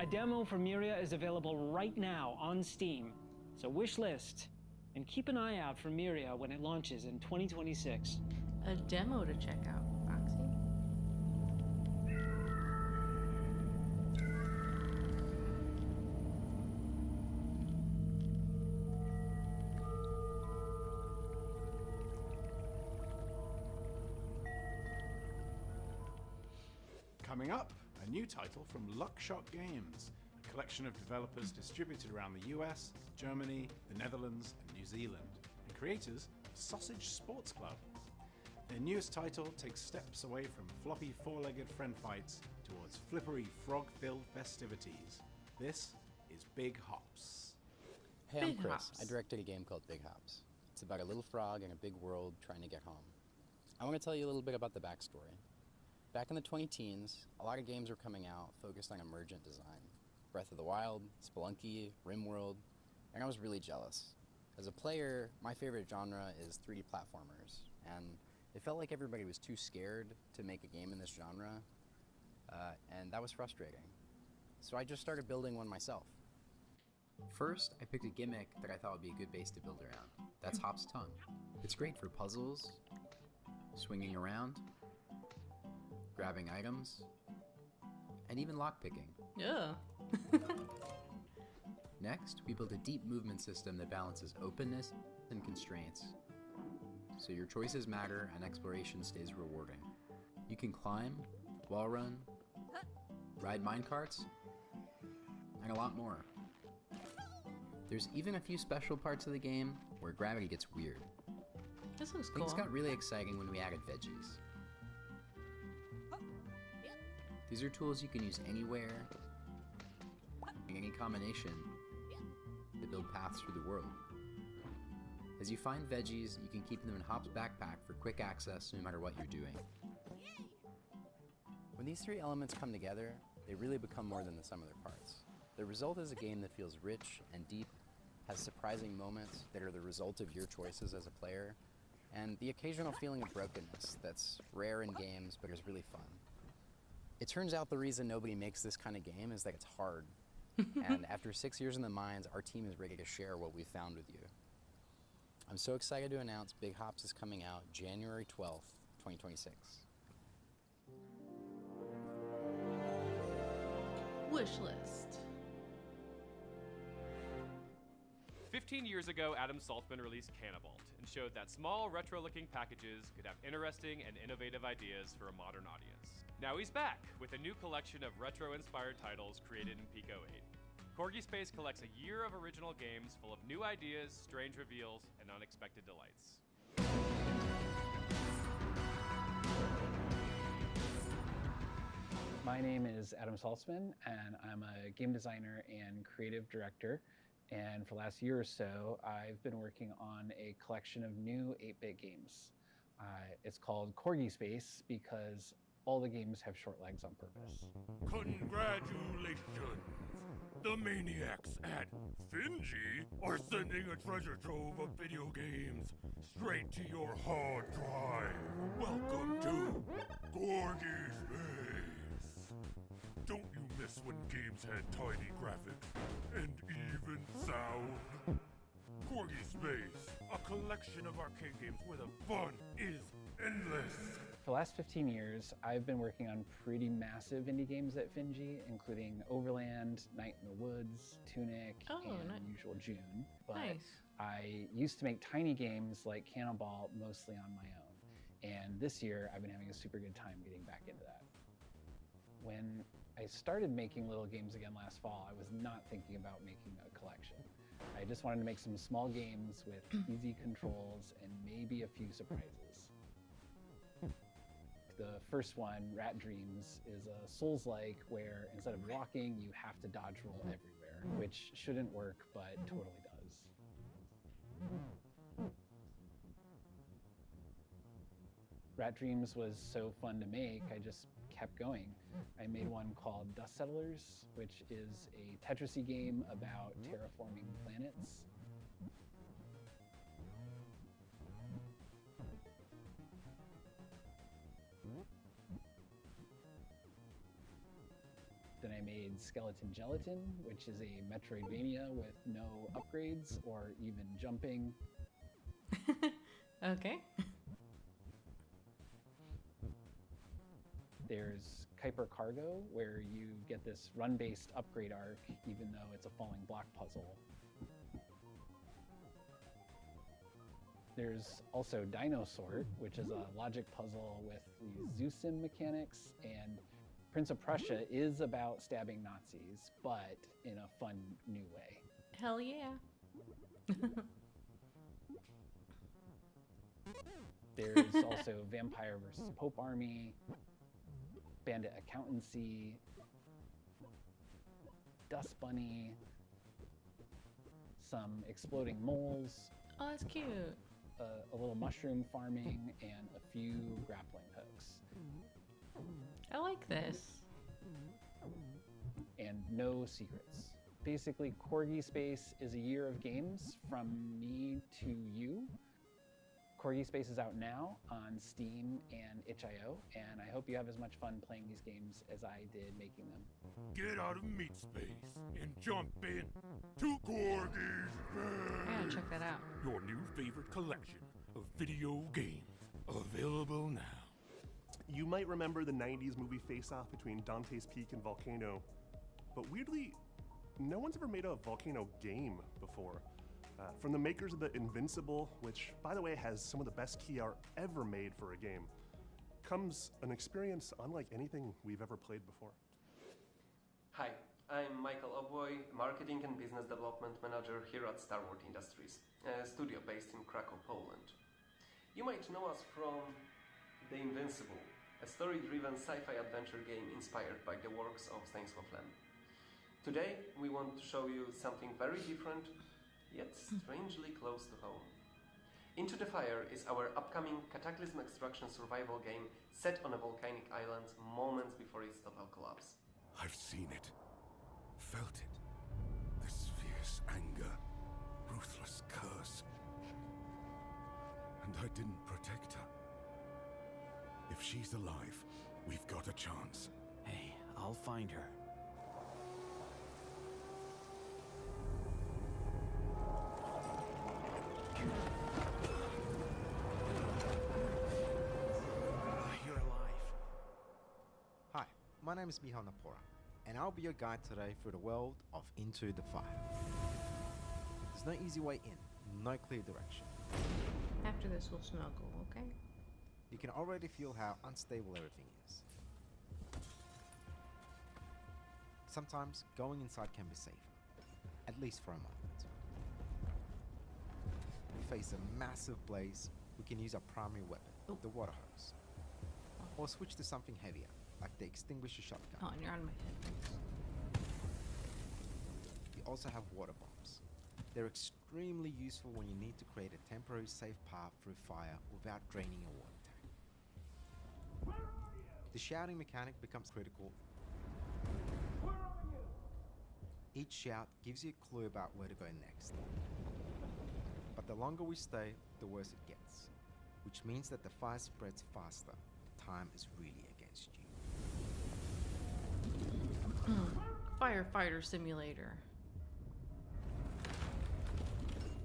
Speaker 3: A demo for Myria is available right now on Steam, so wishlist and keep an eye out for Myria when it launches in 2026.
Speaker 1: A demo to check out, Foxy.
Speaker 10: Coming up, a new title from Luckshot Games, a collection of developers distributed around the US, Germany, the Netherlands, and New Zealand, and creators of Sausage Sports Club. Their newest title takes steps away from floppy four-legged friend fights towards flippery frog-filled festivities. This is Big Hops.
Speaker 4: Hey, I'm
Speaker 1: Big
Speaker 4: Chris.
Speaker 1: Hops.
Speaker 4: I directed a game called Big Hops. It's about a little frog in a big world trying to get home. I want to tell you a little bit about the backstory. Back in the 20-teens, a lot of games were coming out focused on emergent design. Breath of the Wild, Spelunky, RimWorld, and I was really jealous. As a player, my favorite genre is 3D platformers, and it felt like everybody was too scared to make a game in this genre, and that was frustrating. So I just started building one myself. First, I picked a gimmick that I thought would be a good base to build around. That's Hop's tongue. It's great for puzzles, swinging around, grabbing items, and even lockpicking.
Speaker 1: Yeah.
Speaker 4: Next, we built a deep movement system that balances openness and constraints, so your choices matter and exploration stays rewarding. You can climb, wall run, ride minecarts, and a lot more. There's even a few special parts of the game where gravity gets weird.
Speaker 1: This looks cool.
Speaker 4: Things got really exciting when we added veggies. These are tools you can use anywhere, in any combination, to build paths through the world. As you find veggies, you can keep them in Hop's backpack for quick access no matter what you're doing. When these three elements come together, they really become more than the sum of their parts. The result is a game that feels rich and deep, has surprising moments that are the result of your choices as a player, and the occasional feeling of brokenness that's rare in games but is really fun. It turns out the reason nobody makes this kind of game is that it's hard. And after 6 years in the mines, our team is ready to share what we've found with you. I'm so excited to announce Big Hops is coming out January 12th, 2026.
Speaker 1: Wish list.
Speaker 5: 15 years ago, Adam Saltzman released Canabalt and showed that small, retro-looking packages could have interesting and innovative ideas for a modern audience. Now he's back with a new collection of retro-inspired titles created in Pico 8. Corgi Space collects a year of original games full of new ideas, strange reveals, and unexpected delights.
Speaker 3: My name is Adam Saltzman, and I'm a game designer and creative director. And for the last year or so, I've been working on a collection of new 8-bit games. It's called Corgi Space because all the games have short legs on purpose.
Speaker 16: Congratulations! The maniacs at Finji are sending a treasure trove of video games straight to your hard drive. Welcome to Corgi Space. Don't you miss when games had tiny graphics and even sound? Corgi Space, a collection of arcade games where the fun is endless.
Speaker 3: For the last 15 years, I've been working on pretty massive indie games at Finji, including Overland, Night in the Woods, Tunic, and Unusual June. But I used to make tiny games like Cannonball mostly on my own. And this year, I've been having a super good time getting back into that. When I started making little games again last fall, I was not thinking about making a collection. I just wanted to make some small games with easy controls and maybe a few surprises. The first one, Rat Dreams, is a Souls-like where instead of walking, you have to dodge roll everywhere, which shouldn't work, but totally does. Rat Dreams was so fun to make, I just kept going. I made one called Dust Settlers, which is a Tetrisy game about terraforming planets. Then I made Skeleton Gelatin, which is a Metroidvania with no upgrades or even jumping.
Speaker 1: Okay.
Speaker 3: There's Kuiper Cargo, where you get this run-based upgrade arc, even though it's a falling block puzzle. There's also Dino Sort, which is a logic puzzle with these zoo sim mechanics, and Prince of Prussia is about stabbing Nazis, but in a fun new way.
Speaker 1: Hell yeah.
Speaker 3: There's also Vampire versus Pope Army, Bandit Accountancy, Dust Bunny, some exploding moles.
Speaker 1: Oh, that's cute.
Speaker 3: A little mushroom farming, and a few grappling hooks.
Speaker 1: I like this.
Speaker 3: And no secrets. Basically, Corgi Space is a year of games from me to you. Corgi Space is out now on Steam and itch.io, and I hope you have as much fun playing these games as I did making them.
Speaker 16: Get out of meat space and jump in to Corgi's
Speaker 1: I gotta check that out.
Speaker 16: Your new favorite collection of video games, available now.
Speaker 2: You might remember the 90s movie Face-Off between Dante's Peak and Volcano, but weirdly, no one's ever made a Volcano game before. From the makers of the Invincible, which, by the way, has some of the best key art ever made for a game, comes an experience unlike anything we've ever played before.
Speaker 6: Hi, I'm Michael Obwoy, Marketing and Business Development Manager here at Starward Industries, a studio based in Krakow, Poland. You might know us from The Invincible, a story-driven sci-fi adventure game inspired by the works of Stanisław Lem. Today, we want to show you something very different, yet strangely close to home. Into the Fire is our upcoming Cataclysm Extraction survival game set on a volcanic island moments before its total collapse.
Speaker 16: I've seen it, felt it. This fierce anger, ruthless curse. And I didn't protect her. If she's alive, we've got a chance.
Speaker 19: Hey, I'll find her.
Speaker 20: You're alive. Hi, my name is Michal Napora, and I'll be your guide today through the world of Into the Fire. There's no easy way in, no clear direction.
Speaker 1: After this, we'll snuggle, okay?
Speaker 20: You can already feel how unstable everything is. Sometimes going inside can be safer, at least for a moment. We face a massive blaze. We can use our primary weapon, the water hose, or switch to something heavier, like the extinguisher shotgun.
Speaker 1: Oh, and you're on my head.
Speaker 20: You also have water bombs. They're extremely useful when you need to create a temporary safe path through fire without draining your water tank. The shouting mechanic becomes critical. Each shout gives you a clue about where to go next. But the longer we stay, the worse it gets, which means that the fire spreads faster. Time is really against you.
Speaker 1: Firefighter Simulator.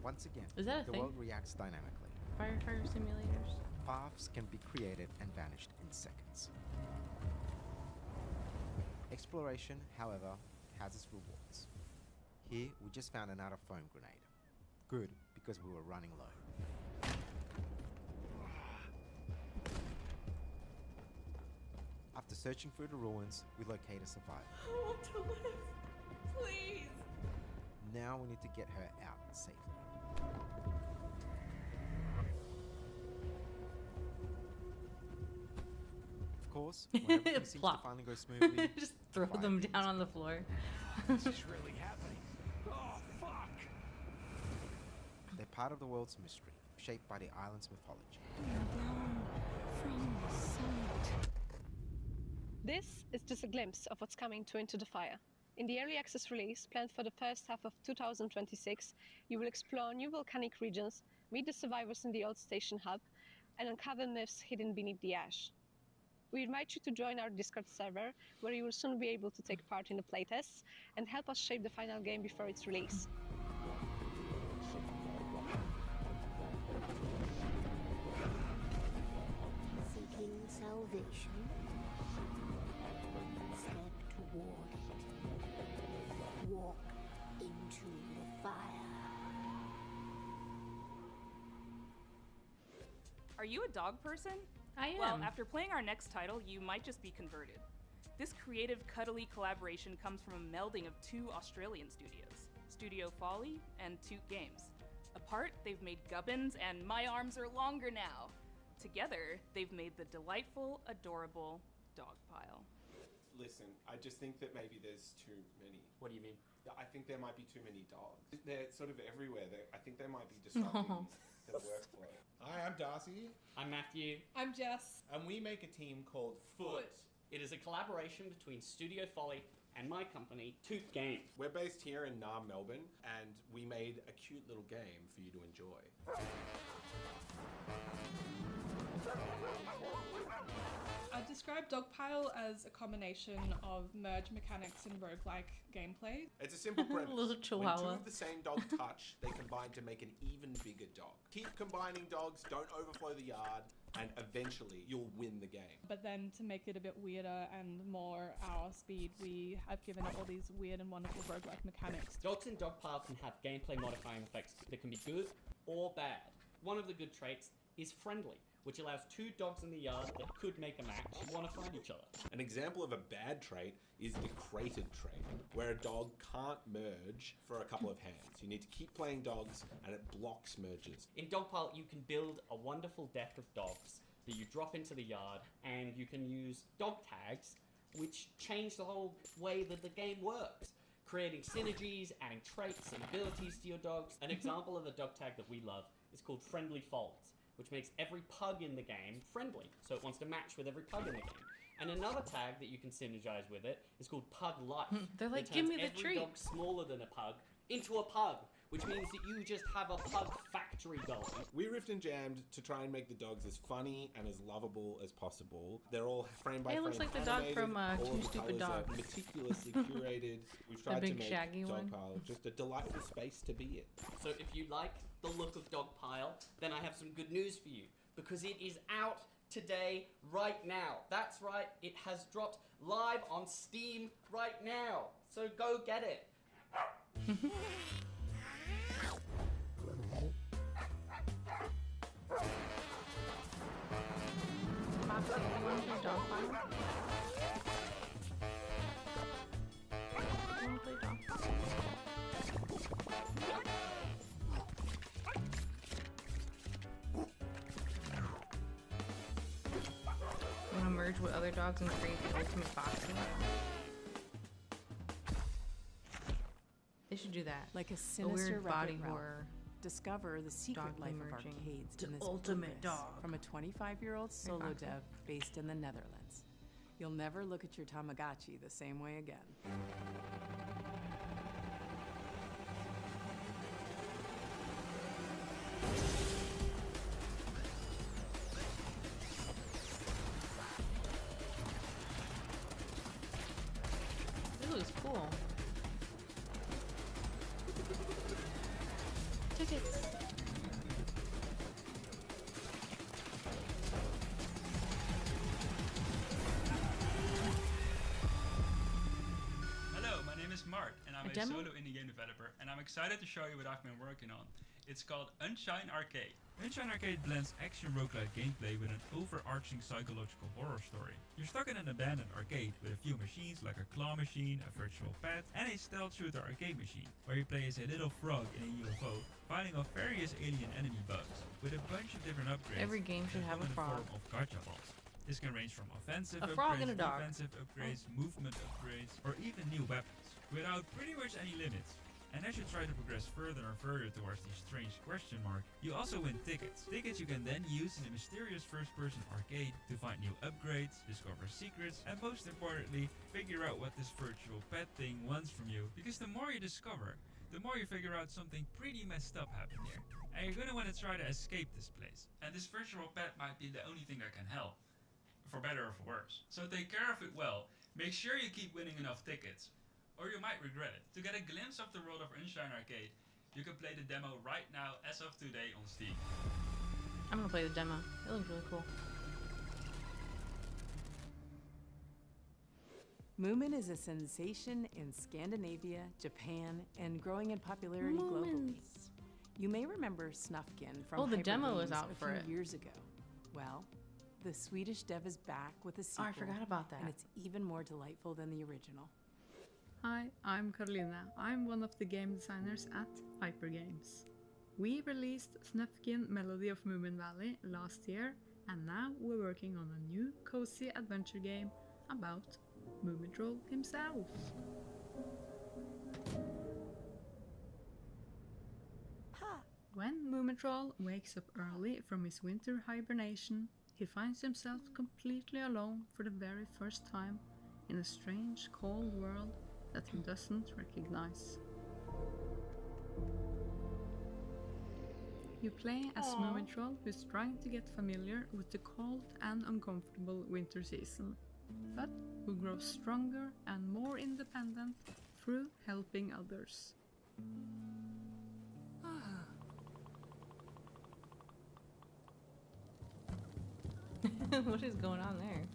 Speaker 20: Once again,
Speaker 1: Is that a
Speaker 20: the
Speaker 1: thing?
Speaker 20: world reacts dynamically.
Speaker 1: Firefighter simulators.
Speaker 20: Paths can be created and vanished in seconds. Exploration, however, has its rewards. Here, we just found another foam grenade. Good, because we were running low. After searching through the ruins, we locate a survivor.
Speaker 21: I want to live. Please.
Speaker 20: Now we need to get her out safely. Of course, when everything seems to
Speaker 1: Plop.
Speaker 20: finally go smoothly,
Speaker 1: Just throw
Speaker 20: fire
Speaker 1: them
Speaker 20: begins.
Speaker 1: down on the floor.
Speaker 19: This is really happening. Oh, fuck!
Speaker 20: They're part of the world's mystery, shaped by the island's mythology.
Speaker 21: From the summit.
Speaker 22: This is just a glimpse of what's coming to Into the Fire. In the early access release, planned for the first half of 2026, you will explore new volcanic regions, meet the survivors in the old station hub, and uncover myths hidden beneath the ash. We invite you to join our Discord server, where you will soon be able to take part in the playtests and help us shape the final game before its release.
Speaker 21: Seeking salvation. Step toward it. Walk into the fire.
Speaker 25: Are you a dog person?
Speaker 1: I am.
Speaker 25: Well, after playing our next title, you might just be converted. This creative, cuddly collaboration comes from a melding of two Australian studios, Studio Folly and Toot Games. Apart, they've made Gubbins and My Arms Are Longer Now. Together, they've made the delightful, adorable Dogpile.
Speaker 7: Listen, I just think that maybe there's too many.
Speaker 8: What do you mean?
Speaker 7: I think there might be too many dogs. They're sort of everywhere. I think they might be disrupting the workflow.
Speaker 9: Hi, I'm Darcy.
Speaker 8: I'm Matthew.
Speaker 23: I'm Jess.
Speaker 9: And we make a team called
Speaker 8: Foot. It is a collaboration between Studio Folly and my company, Toot Games.
Speaker 7: We're based here in Naarm, Melbourne, and we made a cute little game for you to enjoy.
Speaker 23: I'd describe Dogpile as a combination of merge mechanics and roguelike gameplay.
Speaker 7: It's a simple premise.
Speaker 1: Little chihuahua.
Speaker 7: When two of the same dog touch, they combine to make an even bigger dog. Keep combining dogs, don't overflow the yard, and eventually you'll win the game.
Speaker 23: But then to make it a bit weirder and more our speed, we have given it all these weird and wonderful roguelike mechanics.
Speaker 8: Dogs in Dogpile can have gameplay modifying effects that can be good or bad. One of the good traits is friendly, which allows two dogs in the yard that could make a match want to find each other.
Speaker 7: An example of a bad trait is the crated trait, where a dog can't merge for a couple of hands. You need to keep playing dogs, and it blocks merges.
Speaker 8: In Dogpile, you can build a wonderful deck of dogs that you drop into the yard, and you can use dog tags, which change the whole way that the game works, creating synergies, adding traits and abilities to your dogs. An example of a dog tag that we love is called Friendly Folds, which makes every pug in the game friendly, so it wants to match with every pug in the game. And another tag that you can synergize with it is called Pug Life.
Speaker 1: They're like,
Speaker 8: It
Speaker 1: give
Speaker 8: turns
Speaker 1: me the
Speaker 8: every
Speaker 1: treat.
Speaker 8: dog smaller than a pug into a pug, which means that you just have a pug factory going.
Speaker 7: We riffed and jammed to try and make the dogs as funny and as lovable as possible. They're all frame by
Speaker 1: Hey, it
Speaker 7: frame
Speaker 1: looks like the dog
Speaker 7: animated.
Speaker 1: from,
Speaker 7: All
Speaker 1: Two
Speaker 7: of the
Speaker 1: Stupid
Speaker 7: colours are
Speaker 1: Dogs.
Speaker 7: meticulously curated. We've tried
Speaker 1: big
Speaker 7: to make
Speaker 1: shaggy one.
Speaker 7: Dogpile just a delightful space to be in.
Speaker 8: So if you like the look of Dogpile, then I have some good news for you, because it is out today, right now. That's right, it has dropped live on Steam right now. So go get it.
Speaker 1: Foxy, do you want to play Dogpile? You want to play Dogpile? Want to merge with other dogs and create the ultimate Foxy? They should do that.
Speaker 24: Like a
Speaker 1: The
Speaker 24: sinister
Speaker 1: weird body
Speaker 24: Wreck-It Ralph.
Speaker 1: horror.
Speaker 24: Discover the secret
Speaker 1: Dog
Speaker 24: life of
Speaker 1: merging.
Speaker 24: arcades
Speaker 1: The
Speaker 24: in this
Speaker 1: ultimate
Speaker 24: opus
Speaker 1: dog.
Speaker 24: from a 25-year-old solo
Speaker 1: Foxy.
Speaker 24: dev based in the Netherlands. You'll never look at your Tamagotchi the same way again.
Speaker 1: This looks cool. Tickets.
Speaker 26: Hello, my name is Mart, and I'm
Speaker 1: A
Speaker 26: a
Speaker 1: demo?
Speaker 26: solo indie game developer, and I'm excited to show you what I've been working on. It's called Unshine Arcade. Unshine Arcade blends action roguelike gameplay with an overarching psychological horror story. You're stuck in an abandoned arcade with a few machines like a claw machine, a virtual pet, and a stealth shooter arcade machine, where you play as a little frog in a UFO, fighting off various alien enemy bugs, with a bunch of different upgrades.
Speaker 1: Every game should
Speaker 26: that
Speaker 1: have
Speaker 26: come
Speaker 1: a
Speaker 26: in the
Speaker 1: frog.
Speaker 26: form of gacha balls. This can range from offensive
Speaker 1: A frog
Speaker 26: upgrades,
Speaker 1: and a dog.
Speaker 26: defensive upgrades, movement upgrades, or even new weapons, without pretty much any limits. And as you try to progress further and further towards the strange question mark, you also win tickets. Tickets you can then use in a mysterious first-person arcade to find new upgrades, discover secrets, and most importantly, figure out what this virtual pet thing wants from you. Because the more you discover, the more you figure out something pretty messed up happened here. And you're gonna want to try to escape this place. And this virtual pet might be the only thing that can help, for better or for worse. So take care of it well. Make sure you keep winning enough tickets, or you might regret it. To get a glimpse of the world of Unshine Arcade, you can play the demo right now as of today on Steam.
Speaker 1: I'm gonna play the demo. It looks really cool.
Speaker 24: Moomin is a sensation in Scandinavia, Japan, and growing in popularity globally. You may remember Snufkin from
Speaker 1: Oh, the
Speaker 24: Hyper
Speaker 1: demo
Speaker 24: Games
Speaker 1: is out
Speaker 24: a
Speaker 1: for
Speaker 24: few
Speaker 1: it.
Speaker 24: years ago. Well, The Swedish dev is back with a sequel.
Speaker 1: Oh, I forgot about that.
Speaker 24: And it's even more delightful than the original.
Speaker 11: Hi, I'm Carolina. I'm one of the game designers at Hypergames. We released Snufkin Melody of Moomin Valley last year, and now we're working on a new cozy adventure game about Moomin Troll himself. When Moomin Troll wakes up early from his winter hibernation, he finds himself completely alone for the very first time in a strange, cold world that he doesn't recognize. You play as Moomin Troll, who's trying to get familiar with the cold and uncomfortable winter season, but who grows stronger and more independent through helping others.
Speaker 1: What is going on there?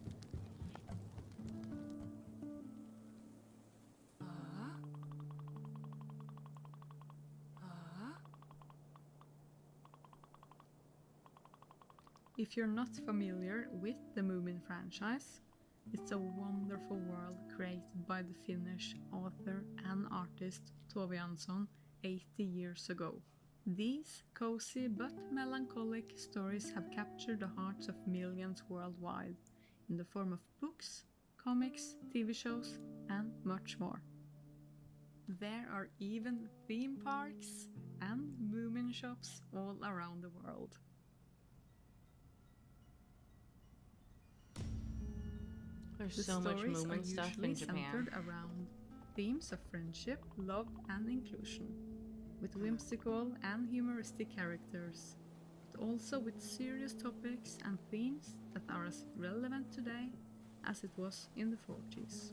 Speaker 11: If you're not familiar with the Moomin franchise, it's a wonderful world created by the Finnish author and artist Tove Jansson 80 years ago. These cozy but melancholic stories have captured the hearts of millions worldwide in the form of books, comics, TV shows, and much more. There are even theme parks and Moomin shops all around the world.
Speaker 1: There's
Speaker 11: The
Speaker 1: so much
Speaker 11: stories are
Speaker 1: Moomin stuff
Speaker 11: usually
Speaker 1: in Japan.
Speaker 11: centered around themes of friendship, love, and inclusion, with whimsical and humoristic characters, but also with serious topics and themes that are as relevant today as it was in the 40s.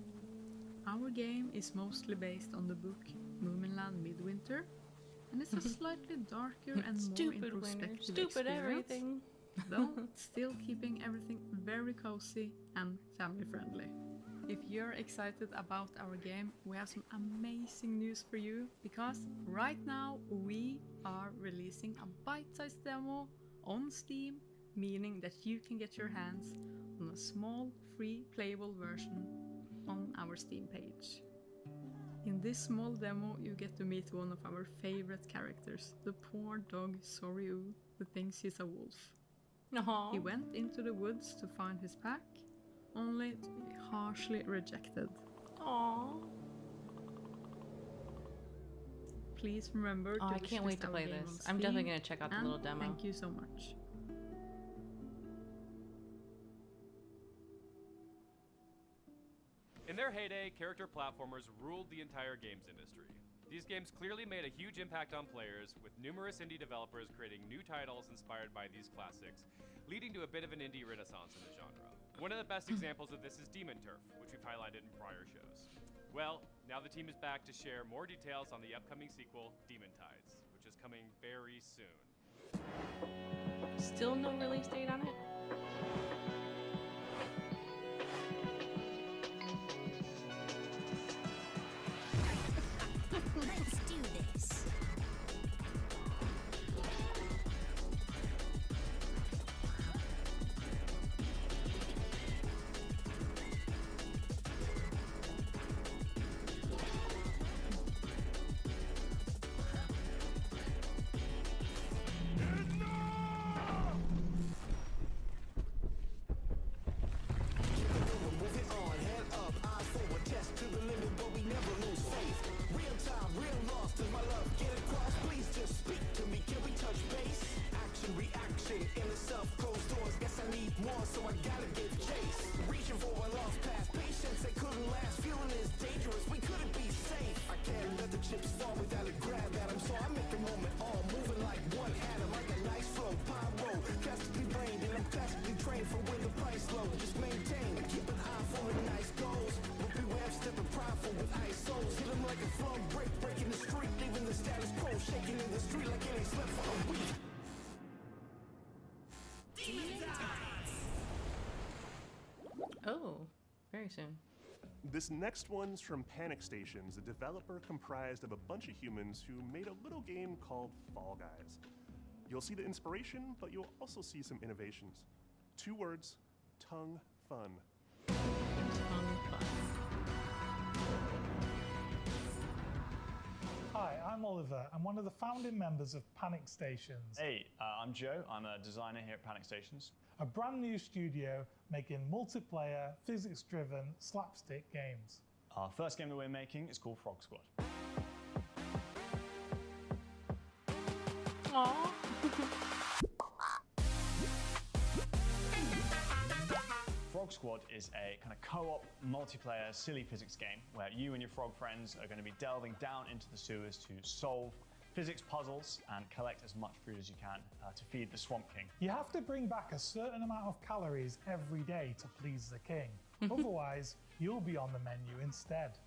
Speaker 11: Our game is mostly based on the book Moominland Midwinter, and it's a slightly darker and more
Speaker 1: Stupid winter,
Speaker 11: introspective
Speaker 1: stupid
Speaker 11: experience,
Speaker 1: everything.
Speaker 11: though still keeping everything very cozy and family friendly. If you're excited about our game, we have some amazing news for you, because right now we are releasing a bite-sized demo on Steam, meaning that you can get your hands on a small free playable version on our Steam page. In this small demo you get to meet one of our favorite characters, the poor dog Soryu, who thinks he's a wolf.
Speaker 1: Aww.
Speaker 11: He went into the woods to find his pack, only to be harshly rejected.
Speaker 1: Aww.
Speaker 11: Please remember to
Speaker 1: I can't wait
Speaker 11: wishlist
Speaker 1: to
Speaker 11: our
Speaker 1: play
Speaker 11: game
Speaker 1: this.
Speaker 11: on
Speaker 1: I'm definitely
Speaker 11: Steam,
Speaker 1: gonna check out the
Speaker 11: and
Speaker 1: little demo.
Speaker 11: Thank you so much.
Speaker 5: In their heyday, character platformers ruled the entire games industry. These games clearly made a huge impact on players, with numerous indie developers creating new titles inspired by these classics, leading to a bit of an indie renaissance in the genre. One of the best examples of this is Demon Turf, which we've highlighted in prior shows. Well, now the team is back to share more details on the upcoming sequel, Demon Tides, which is coming very soon.
Speaker 1: Still no release date on it?
Speaker 12: Let's do this.
Speaker 1: Oh, very soon.
Speaker 2: This next one's from Panic Stations, a developer comprised of a bunch of humans who made a little game called Fall Guys. You'll see the inspiration, but you'll also see some innovations. 2 words, Tongue Fun.
Speaker 10: Hi, I'm Oliver. I'm one of the founding members of Panic Stations.
Speaker 13: Hey, I'm Joe. I'm a designer here at Panic Stations.
Speaker 10: A brand new studio making multiplayer, physics-driven slapstick games.
Speaker 13: Our first game that we're making is called Frog Squad.
Speaker 1: Aww.
Speaker 13: Frog Squad is a kind of co-op, multiplayer, silly physics game where you and your frog friends are going to be delving down into the sewers to solve physics puzzles and collect as much food as you can to feed the Swamp King.
Speaker 10: You have to bring back a certain amount of calories every day to please the king. Otherwise, you'll be on the menu instead.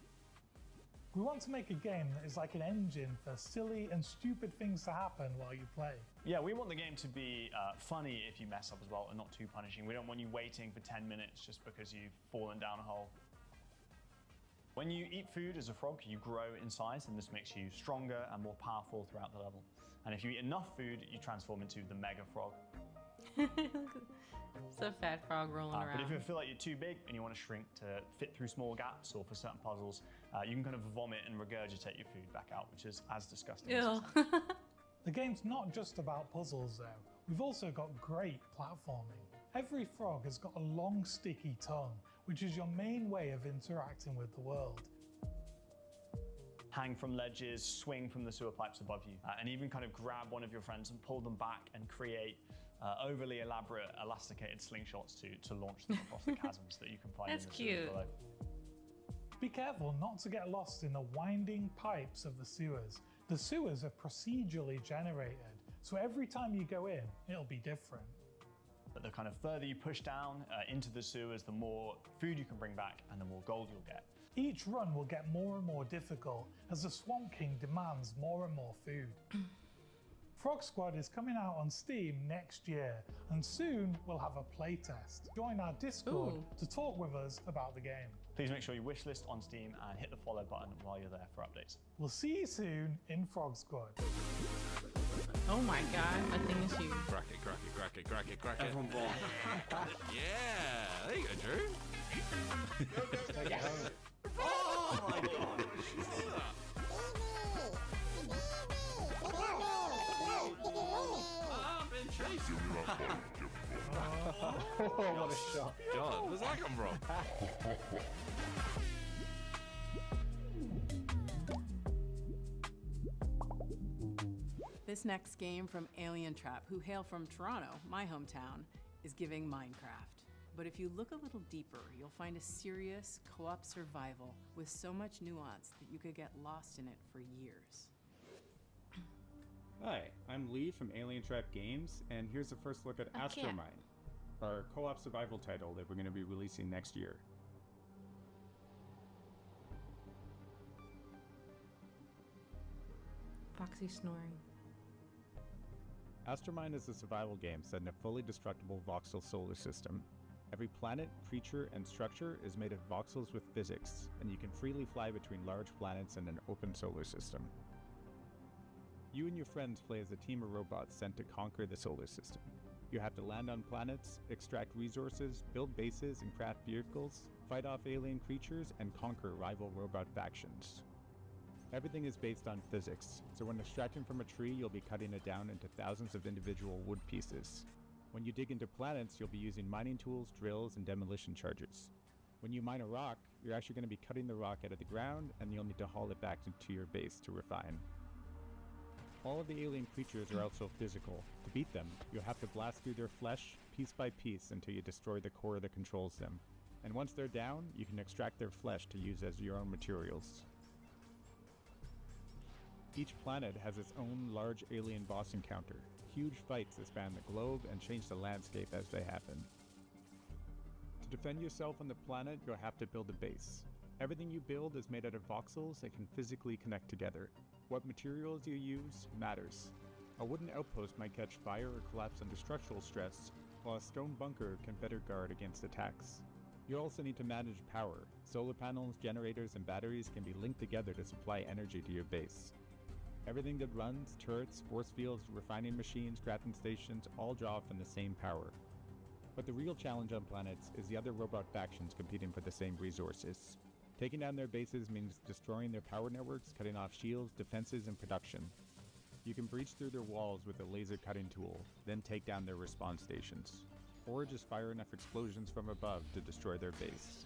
Speaker 10: We want to make a game that is like an engine for silly and stupid things to happen while you play.
Speaker 13: Yeah, we want the game to be funny if you mess up as well and not too punishing. We don't want you waiting for 10 minutes just because you've fallen down a hole. When you eat food as a frog, you grow in size, and this makes you stronger and more powerful throughout the level. And if you eat enough food, you transform into the Mega Frog.
Speaker 1: It's a fat frog rolling around.
Speaker 13: But if you feel like you're too big and you want to shrink to fit through small gaps or for certain puzzles, you can kind of vomit and regurgitate your food back out, which is as disgusting as
Speaker 10: The game's not just about puzzles though. We've also got great platforming. Every frog has got a long sticky tongue, which is your main way of interacting with the world.
Speaker 13: Hang from ledges, swing from the sewer pipes above you, and even kind of grab one of your friends and pull them back and create overly elaborate elasticated slingshots to launch them across the chasms that you can find in the sewers below.
Speaker 10: Be careful not to get lost in the winding pipes of the sewers. The sewers are procedurally generated, so every time you go in, it'll be different.
Speaker 13: But the kind of further you push down into the sewers, the more food you can bring back and the more gold you'll get.
Speaker 10: Each run will get more and more difficult as the Swamp King demands more and more food. Frog Squad is coming out on Steam next year, and soon we'll have a playtest. Join our Discord to talk with us about the game.
Speaker 13: Please make sure you wishlist on Steam and hit the follow button while you're there for updates.
Speaker 10: We'll see you soon in Frog Squad.
Speaker 1: Oh my god, that thing is huge.
Speaker 16: Crack it, crack it, crack it, crack it, crack it.
Speaker 13: Everyone wrong.
Speaker 16: Yeah, there you go, Drew.
Speaker 13: Yes.
Speaker 16: Oh my god. I've been chasing you.
Speaker 13: Oh, what a shot.
Speaker 16: God, where's that come from?
Speaker 24: This next game from Alien Trap, who hail from Toronto, my hometown, is giving Minecraft. But if you look a little deeper, you'll find a serious co-op survival with so much nuance that you could get lost in it for years.
Speaker 14: Hi, I'm Lee from Alien Trap Games, and here's a first look at Astromine, our co-op survival title that we're going to be releasing next year.
Speaker 1: Foxy snoring.
Speaker 14: Astromine is a survival game set in a fully destructible voxel solar system. Every planet, creature, and structure is made of voxels with physics, and you can freely fly between large planets in an open solar system. You and your friends play as a team of robots sent to conquer the solar system. You have to land on planets, extract resources, build bases and craft vehicles, fight off alien creatures, and conquer rival robot factions. Everything is based on physics, so when extracting from a tree, you'll be cutting it down into thousands of individual wood pieces. When you dig into planets, you'll be using mining tools, drills, and demolition chargers. When you mine a rock, you're actually going to be cutting the rock out of the ground, and you'll need to haul it back into your base to refine. All of the alien creatures are also physical. To beat them, you'll have to blast through their flesh piece by piece until you destroy the core that controls them. And once they're down, you can extract their flesh to use as your own materials. Each planet has its own large alien boss encounter, huge fights that span the globe and change the landscape as they happen. To defend yourself on the planet, you'll have to build a base. Everything you build is made out of voxels that can physically connect together. What materials you use matters. A wooden outpost might catch fire or collapse under structural stress, while a stone bunker can better guard against attacks. You also need to manage power. Solar panels, generators, and batteries can be linked together to supply energy to your base. Everything that runs, turrets, force fields, refining machines, crafting stations, all draw from the same power. But the real challenge on planets is the other robot factions competing for the same resources. Taking down their bases means destroying their power networks, cutting off shields, defenses, and production. You can breach through their walls with a laser cutting tool, then take down their respawn stations. Or just fire enough explosions from above to destroy their base.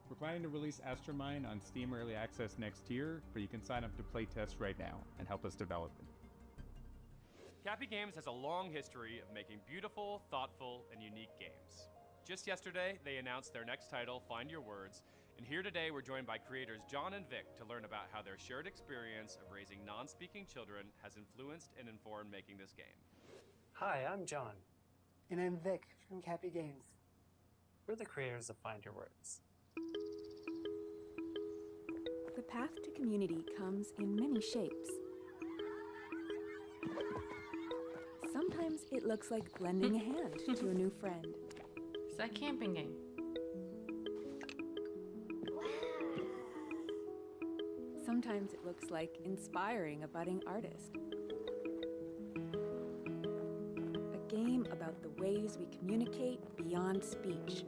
Speaker 14: We're planning to release Astromine on Steam Early Access next year, but you can sign up to playtest right now and help us develop it.
Speaker 5: Cappy Games has a long history of making beautiful, thoughtful, and unique games. Just yesterday, they announced their next title, Find Your Words, and here today we're joined by creators John and Vic to learn about how their shared experience of raising non-speaking children has influenced and informed making this game.
Speaker 3: Hi, I'm John.
Speaker 4: And I'm Vic from Cappy Games.
Speaker 3: We're the creators of Find Your Words.
Speaker 6: The path to community comes in many shapes. Sometimes it looks like lending a hand to a new friend.
Speaker 1: It's that camping game.
Speaker 6: Sometimes it looks like inspiring a budding artist. A game about the ways we communicate beyond speech.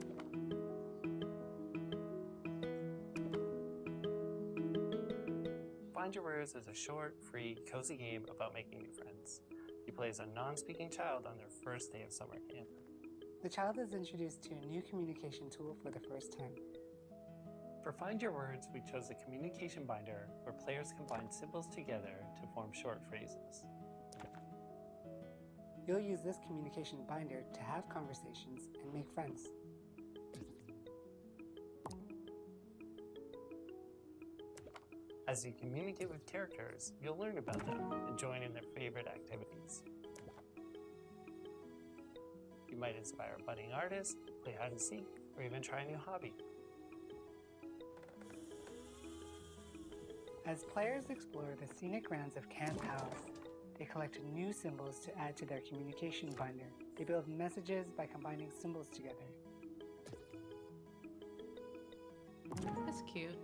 Speaker 3: Find Your Words is a short, free, cozy game about making new friends. You play as a non-speaking child on their first day of summer camp.
Speaker 4: The child is introduced to a new communication tool for the first time.
Speaker 3: For Find Your Words, we chose a communication binder where players combine symbols together to form short phrases.
Speaker 4: You'll use this communication binder to have conversations and make friends.
Speaker 3: As you communicate with characters, you'll learn about them and join in their favorite activities. You might inspire a budding artist, play hide and seek, or even try a new hobby.
Speaker 4: As players explore the scenic grounds of Camp House, they collect new symbols to add to their communication binder. They build messages by combining symbols together.
Speaker 1: That's cute.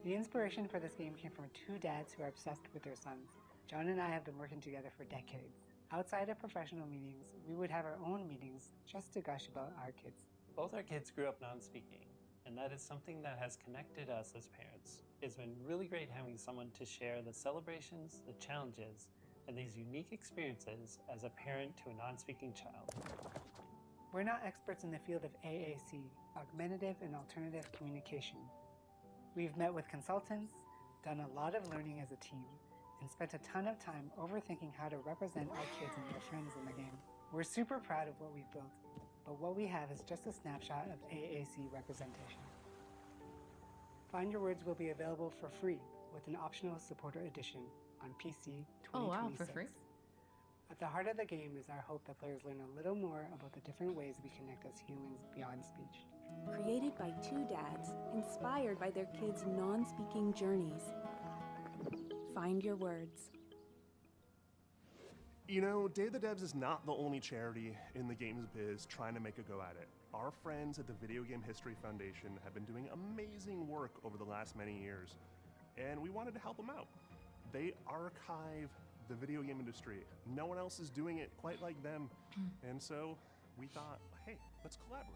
Speaker 4: The inspiration for this game came from two dads who are obsessed with their sons. John and I have been working together for decades. Outside of professional meetings, we would have our own meetings just to gush about our kids.
Speaker 3: Both our kids grew up non-speaking, and that is something that has connected us as parents. It's been really great having someone to share the celebrations, the challenges, and these unique experiences as a parent to a non-speaking child.
Speaker 4: We're not experts in the field of AAC, Augmentative and Alternative Communication. We've met with consultants, done a lot of learning as a team, and spent a ton of time overthinking how to represent our kids and their friends in the game. We're super proud of what we've built, but what we have is just a snapshot of AAC representation. Find Your Words will be available for free with an optional supporter edition on PC 2026.
Speaker 1: Oh wow, for free?
Speaker 4: At the heart of the game is our hope that players learn a little more about the different ways we connect as humans beyond speech.
Speaker 6: Created by two dads, inspired by their kids' non-speaking journeys. Find Your Words.
Speaker 2: You know, Day of the Devs is not the only charity in the games biz trying to make a go at it. Our friends at the Video Game History Foundation have been doing amazing work over the last many years, and we wanted to help them out. They archive the video game industry. No one else is doing it quite like them, and so we thought, hey, let's collaborate.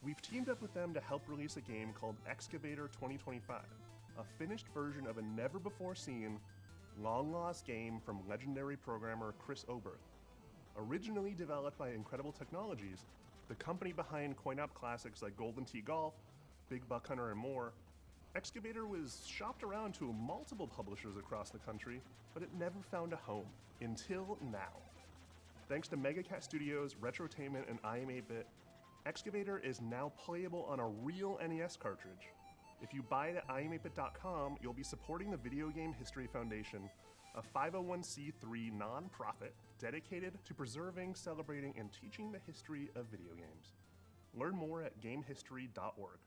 Speaker 2: We've teamed up with them to help release a game called Excavator 2025, a finished version of a never-before-seen, long-lost game from legendary programmer Chris Oberth. Originally developed by Incredible Technologies, the company behind coin-op classics like Golden Tee Golf, Big Buck Hunter, and more, Excavator was shopped around to multiple publishers across the country, but it never found a home, until now. Thanks to MegaCat Studios, Retrotainment, and IM8-Bit, Excavator is now playable on a real NES cartridge. If you buy it at im8bit.com, you'll be supporting the Video Game History Foundation, a 501c3 nonprofit dedicated to preserving, celebrating, and teaching the history of video games. Learn more at gamehistory.org.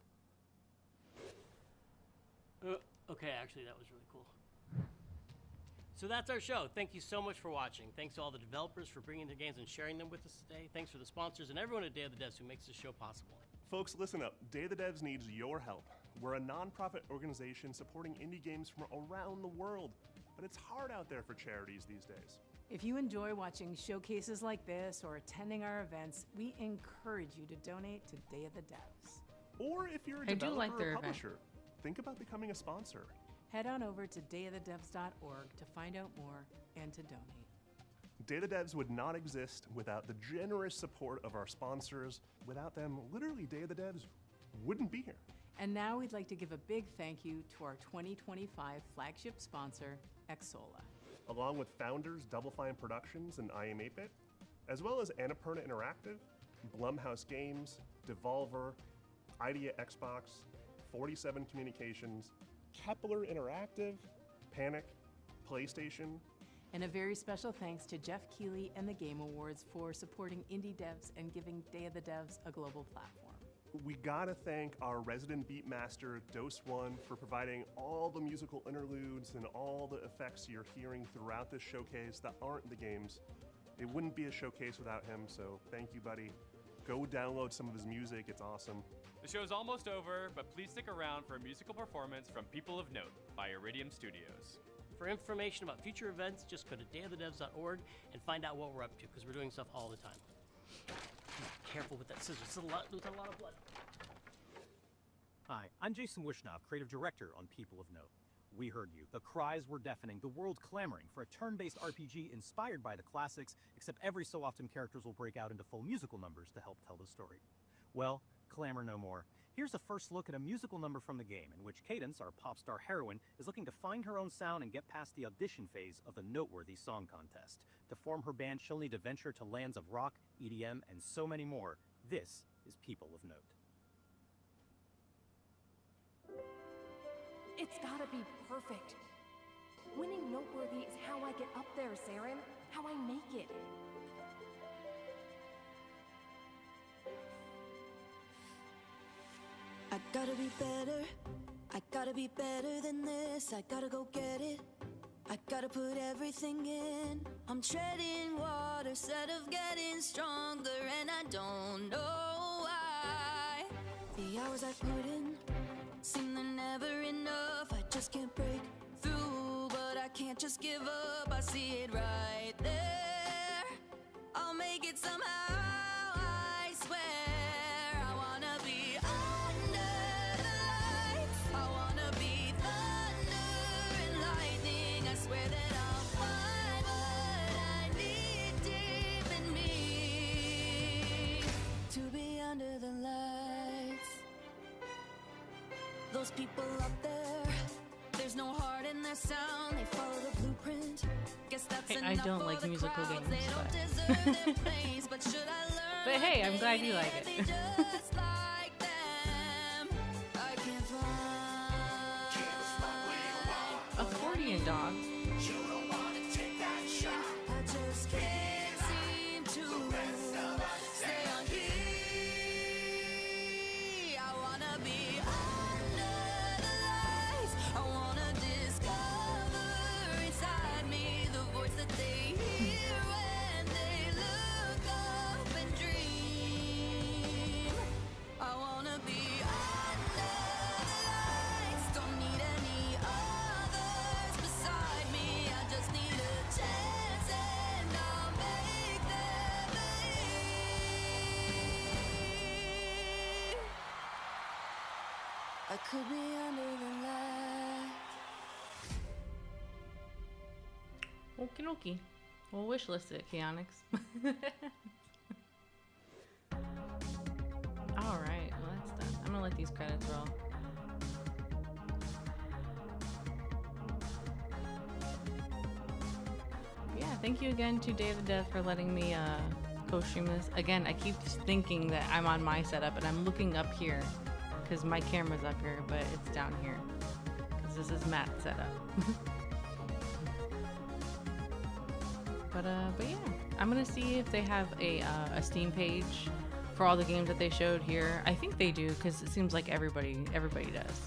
Speaker 15: Okay, actually, that was really cool. So that's our show. Thank you so much for watching. Thanks to all the developers for bringing their games and sharing them with us today. Thanks for the sponsors and everyone at Day of the Devs who makes this show possible.
Speaker 2: Folks, listen up. Day of the Devs needs your help. We're a nonprofit organization supporting indie games from around the world, but it's hard out there for charities these days.
Speaker 24: If you enjoy watching showcases like this or attending our events, we encourage you to donate to Day of the Devs.
Speaker 2: Or if you're a
Speaker 1: I do
Speaker 2: developer
Speaker 1: like their
Speaker 2: or
Speaker 1: event.
Speaker 2: publisher, think about becoming a sponsor.
Speaker 24: Head on over to dayofthedevs.org to find out more and to donate.
Speaker 2: Day of the Devs would not exist without the generous support of our sponsors. Without them, literally Day of the Devs wouldn't be here.
Speaker 24: And now we'd like to give a big thank you to our 2025 flagship sponsor, Xsolla.
Speaker 2: Along with founders Double Fine Productions and I Am 8-Bit, as well as Annapurna Interactive, Blumhouse Games, Devolver, Idea Xbox, 47 Communications, Kepler Interactive, Panic, PlayStation.
Speaker 24: And a very special thanks to Jeff Keighley and the Game Awards for supporting indie devs and giving Day of the Devs a global platform.
Speaker 2: We gotta thank our resident beatmaster, Dose One, for providing all the musical interludes and all the effects you're hearing throughout this showcase that aren't in the games. It wouldn't be a showcase without him, so thank you, buddy. Go download some of his music, it's awesome.
Speaker 5: The show's almost over, but please stick around for a musical performance from People of Note by Iridium Studios.
Speaker 15: For information about future events, just go to dayofthedevs.org and find out what we're up to, because we're doing stuff all the time. Be careful with that scissors. It's a lot of blood.
Speaker 17: Hi, I'm Jason Wishnov, creative director on People of Note. We heard you. The cries were deafening, the world clamoring for a turn-based RPG inspired by the classics, except every so often characters will break out into full musical numbers to help tell the story. Well, clamor no more. Here's a first look at a musical number from the game, in which Cadence, our pop star heroine, is looking to find her own sound and get past the audition phase of the noteworthy song contest. To form her band, she'll need to venture to lands of rock, EDM, and so many more. This is People of Note.
Speaker 18: It's gotta be perfect. Winning Noteworthy is how I get up there, Saren. How I make it.
Speaker 19: I gotta be better. I gotta be better than this. I gotta go get it. I gotta put everything in. I'm treading water instead of getting stronger, and I don't know why. The hours I put in seem they're never enough. I just can't break through, but I can't just give up. I see it right there. I'll make it somehow, I swear. I wanna be under the lights. I wanna be thunder and lightning. I swear that I'll find what I need deep in me to be under the lights. Those people up there, there's no heart in their sound. They follow the blueprint. Guess that's
Speaker 1: Hey,
Speaker 19: enough
Speaker 1: I don't
Speaker 19: for
Speaker 1: like
Speaker 19: the
Speaker 1: musical
Speaker 19: crowds.
Speaker 1: games,
Speaker 19: They don't
Speaker 1: but
Speaker 19: deserve their praise, but should I learn
Speaker 1: But hey, I'm glad you like
Speaker 19: to be
Speaker 1: it.
Speaker 19: just like them? I can't find
Speaker 1: Accordion dog.
Speaker 19: you don't wanna take that shot. I just can't seem to stay on key. I wanna be under the lights. I wanna discover inside me the voice that they hear when they look up and dream. I wanna be under the lights. Don't need any others beside me. I just need a chance and I'll make them believe. I could be under the lights.
Speaker 1: Okie dokie. We'll wish list it, Keonix. Alright, well that's done. I'm gonna let these credits roll. Yeah, thank you again to Day of the Dev for letting me co-stream this. Again, I keep thinking that I'm on my setup and I'm looking up here because my camera's up here, but it's down here because this is Matt's setup. But yeah, I'm gonna see if they have a Steam page for all the games that they showed here. I think they do because it seems like everybody does.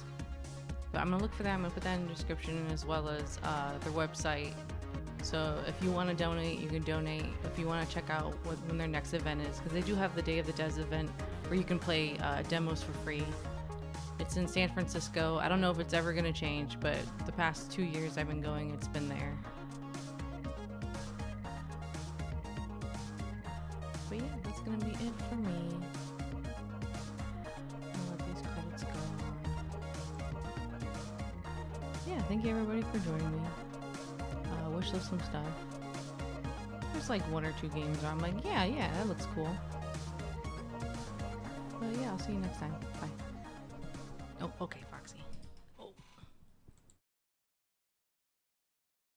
Speaker 1: But I'm gonna look for that. I'm gonna put that in the description as well as their website. So if you want to donate, you can donate. If you want to check out when their next event is, because they do have the Day of the Devs event where you can play demos for free. It's in San Francisco. I don't know if it's ever gonna change, but the past 2 years I've been going, it's been there. But yeah, that's gonna be it for me. I'll let these credits go on. Yeah, thank you everybody for joining me. Wish list some stuff. There's like 1 or 2 games where I'm like, yeah, that looks cool. But yeah, I'll see you next time. Bye. Oh, okay, fine.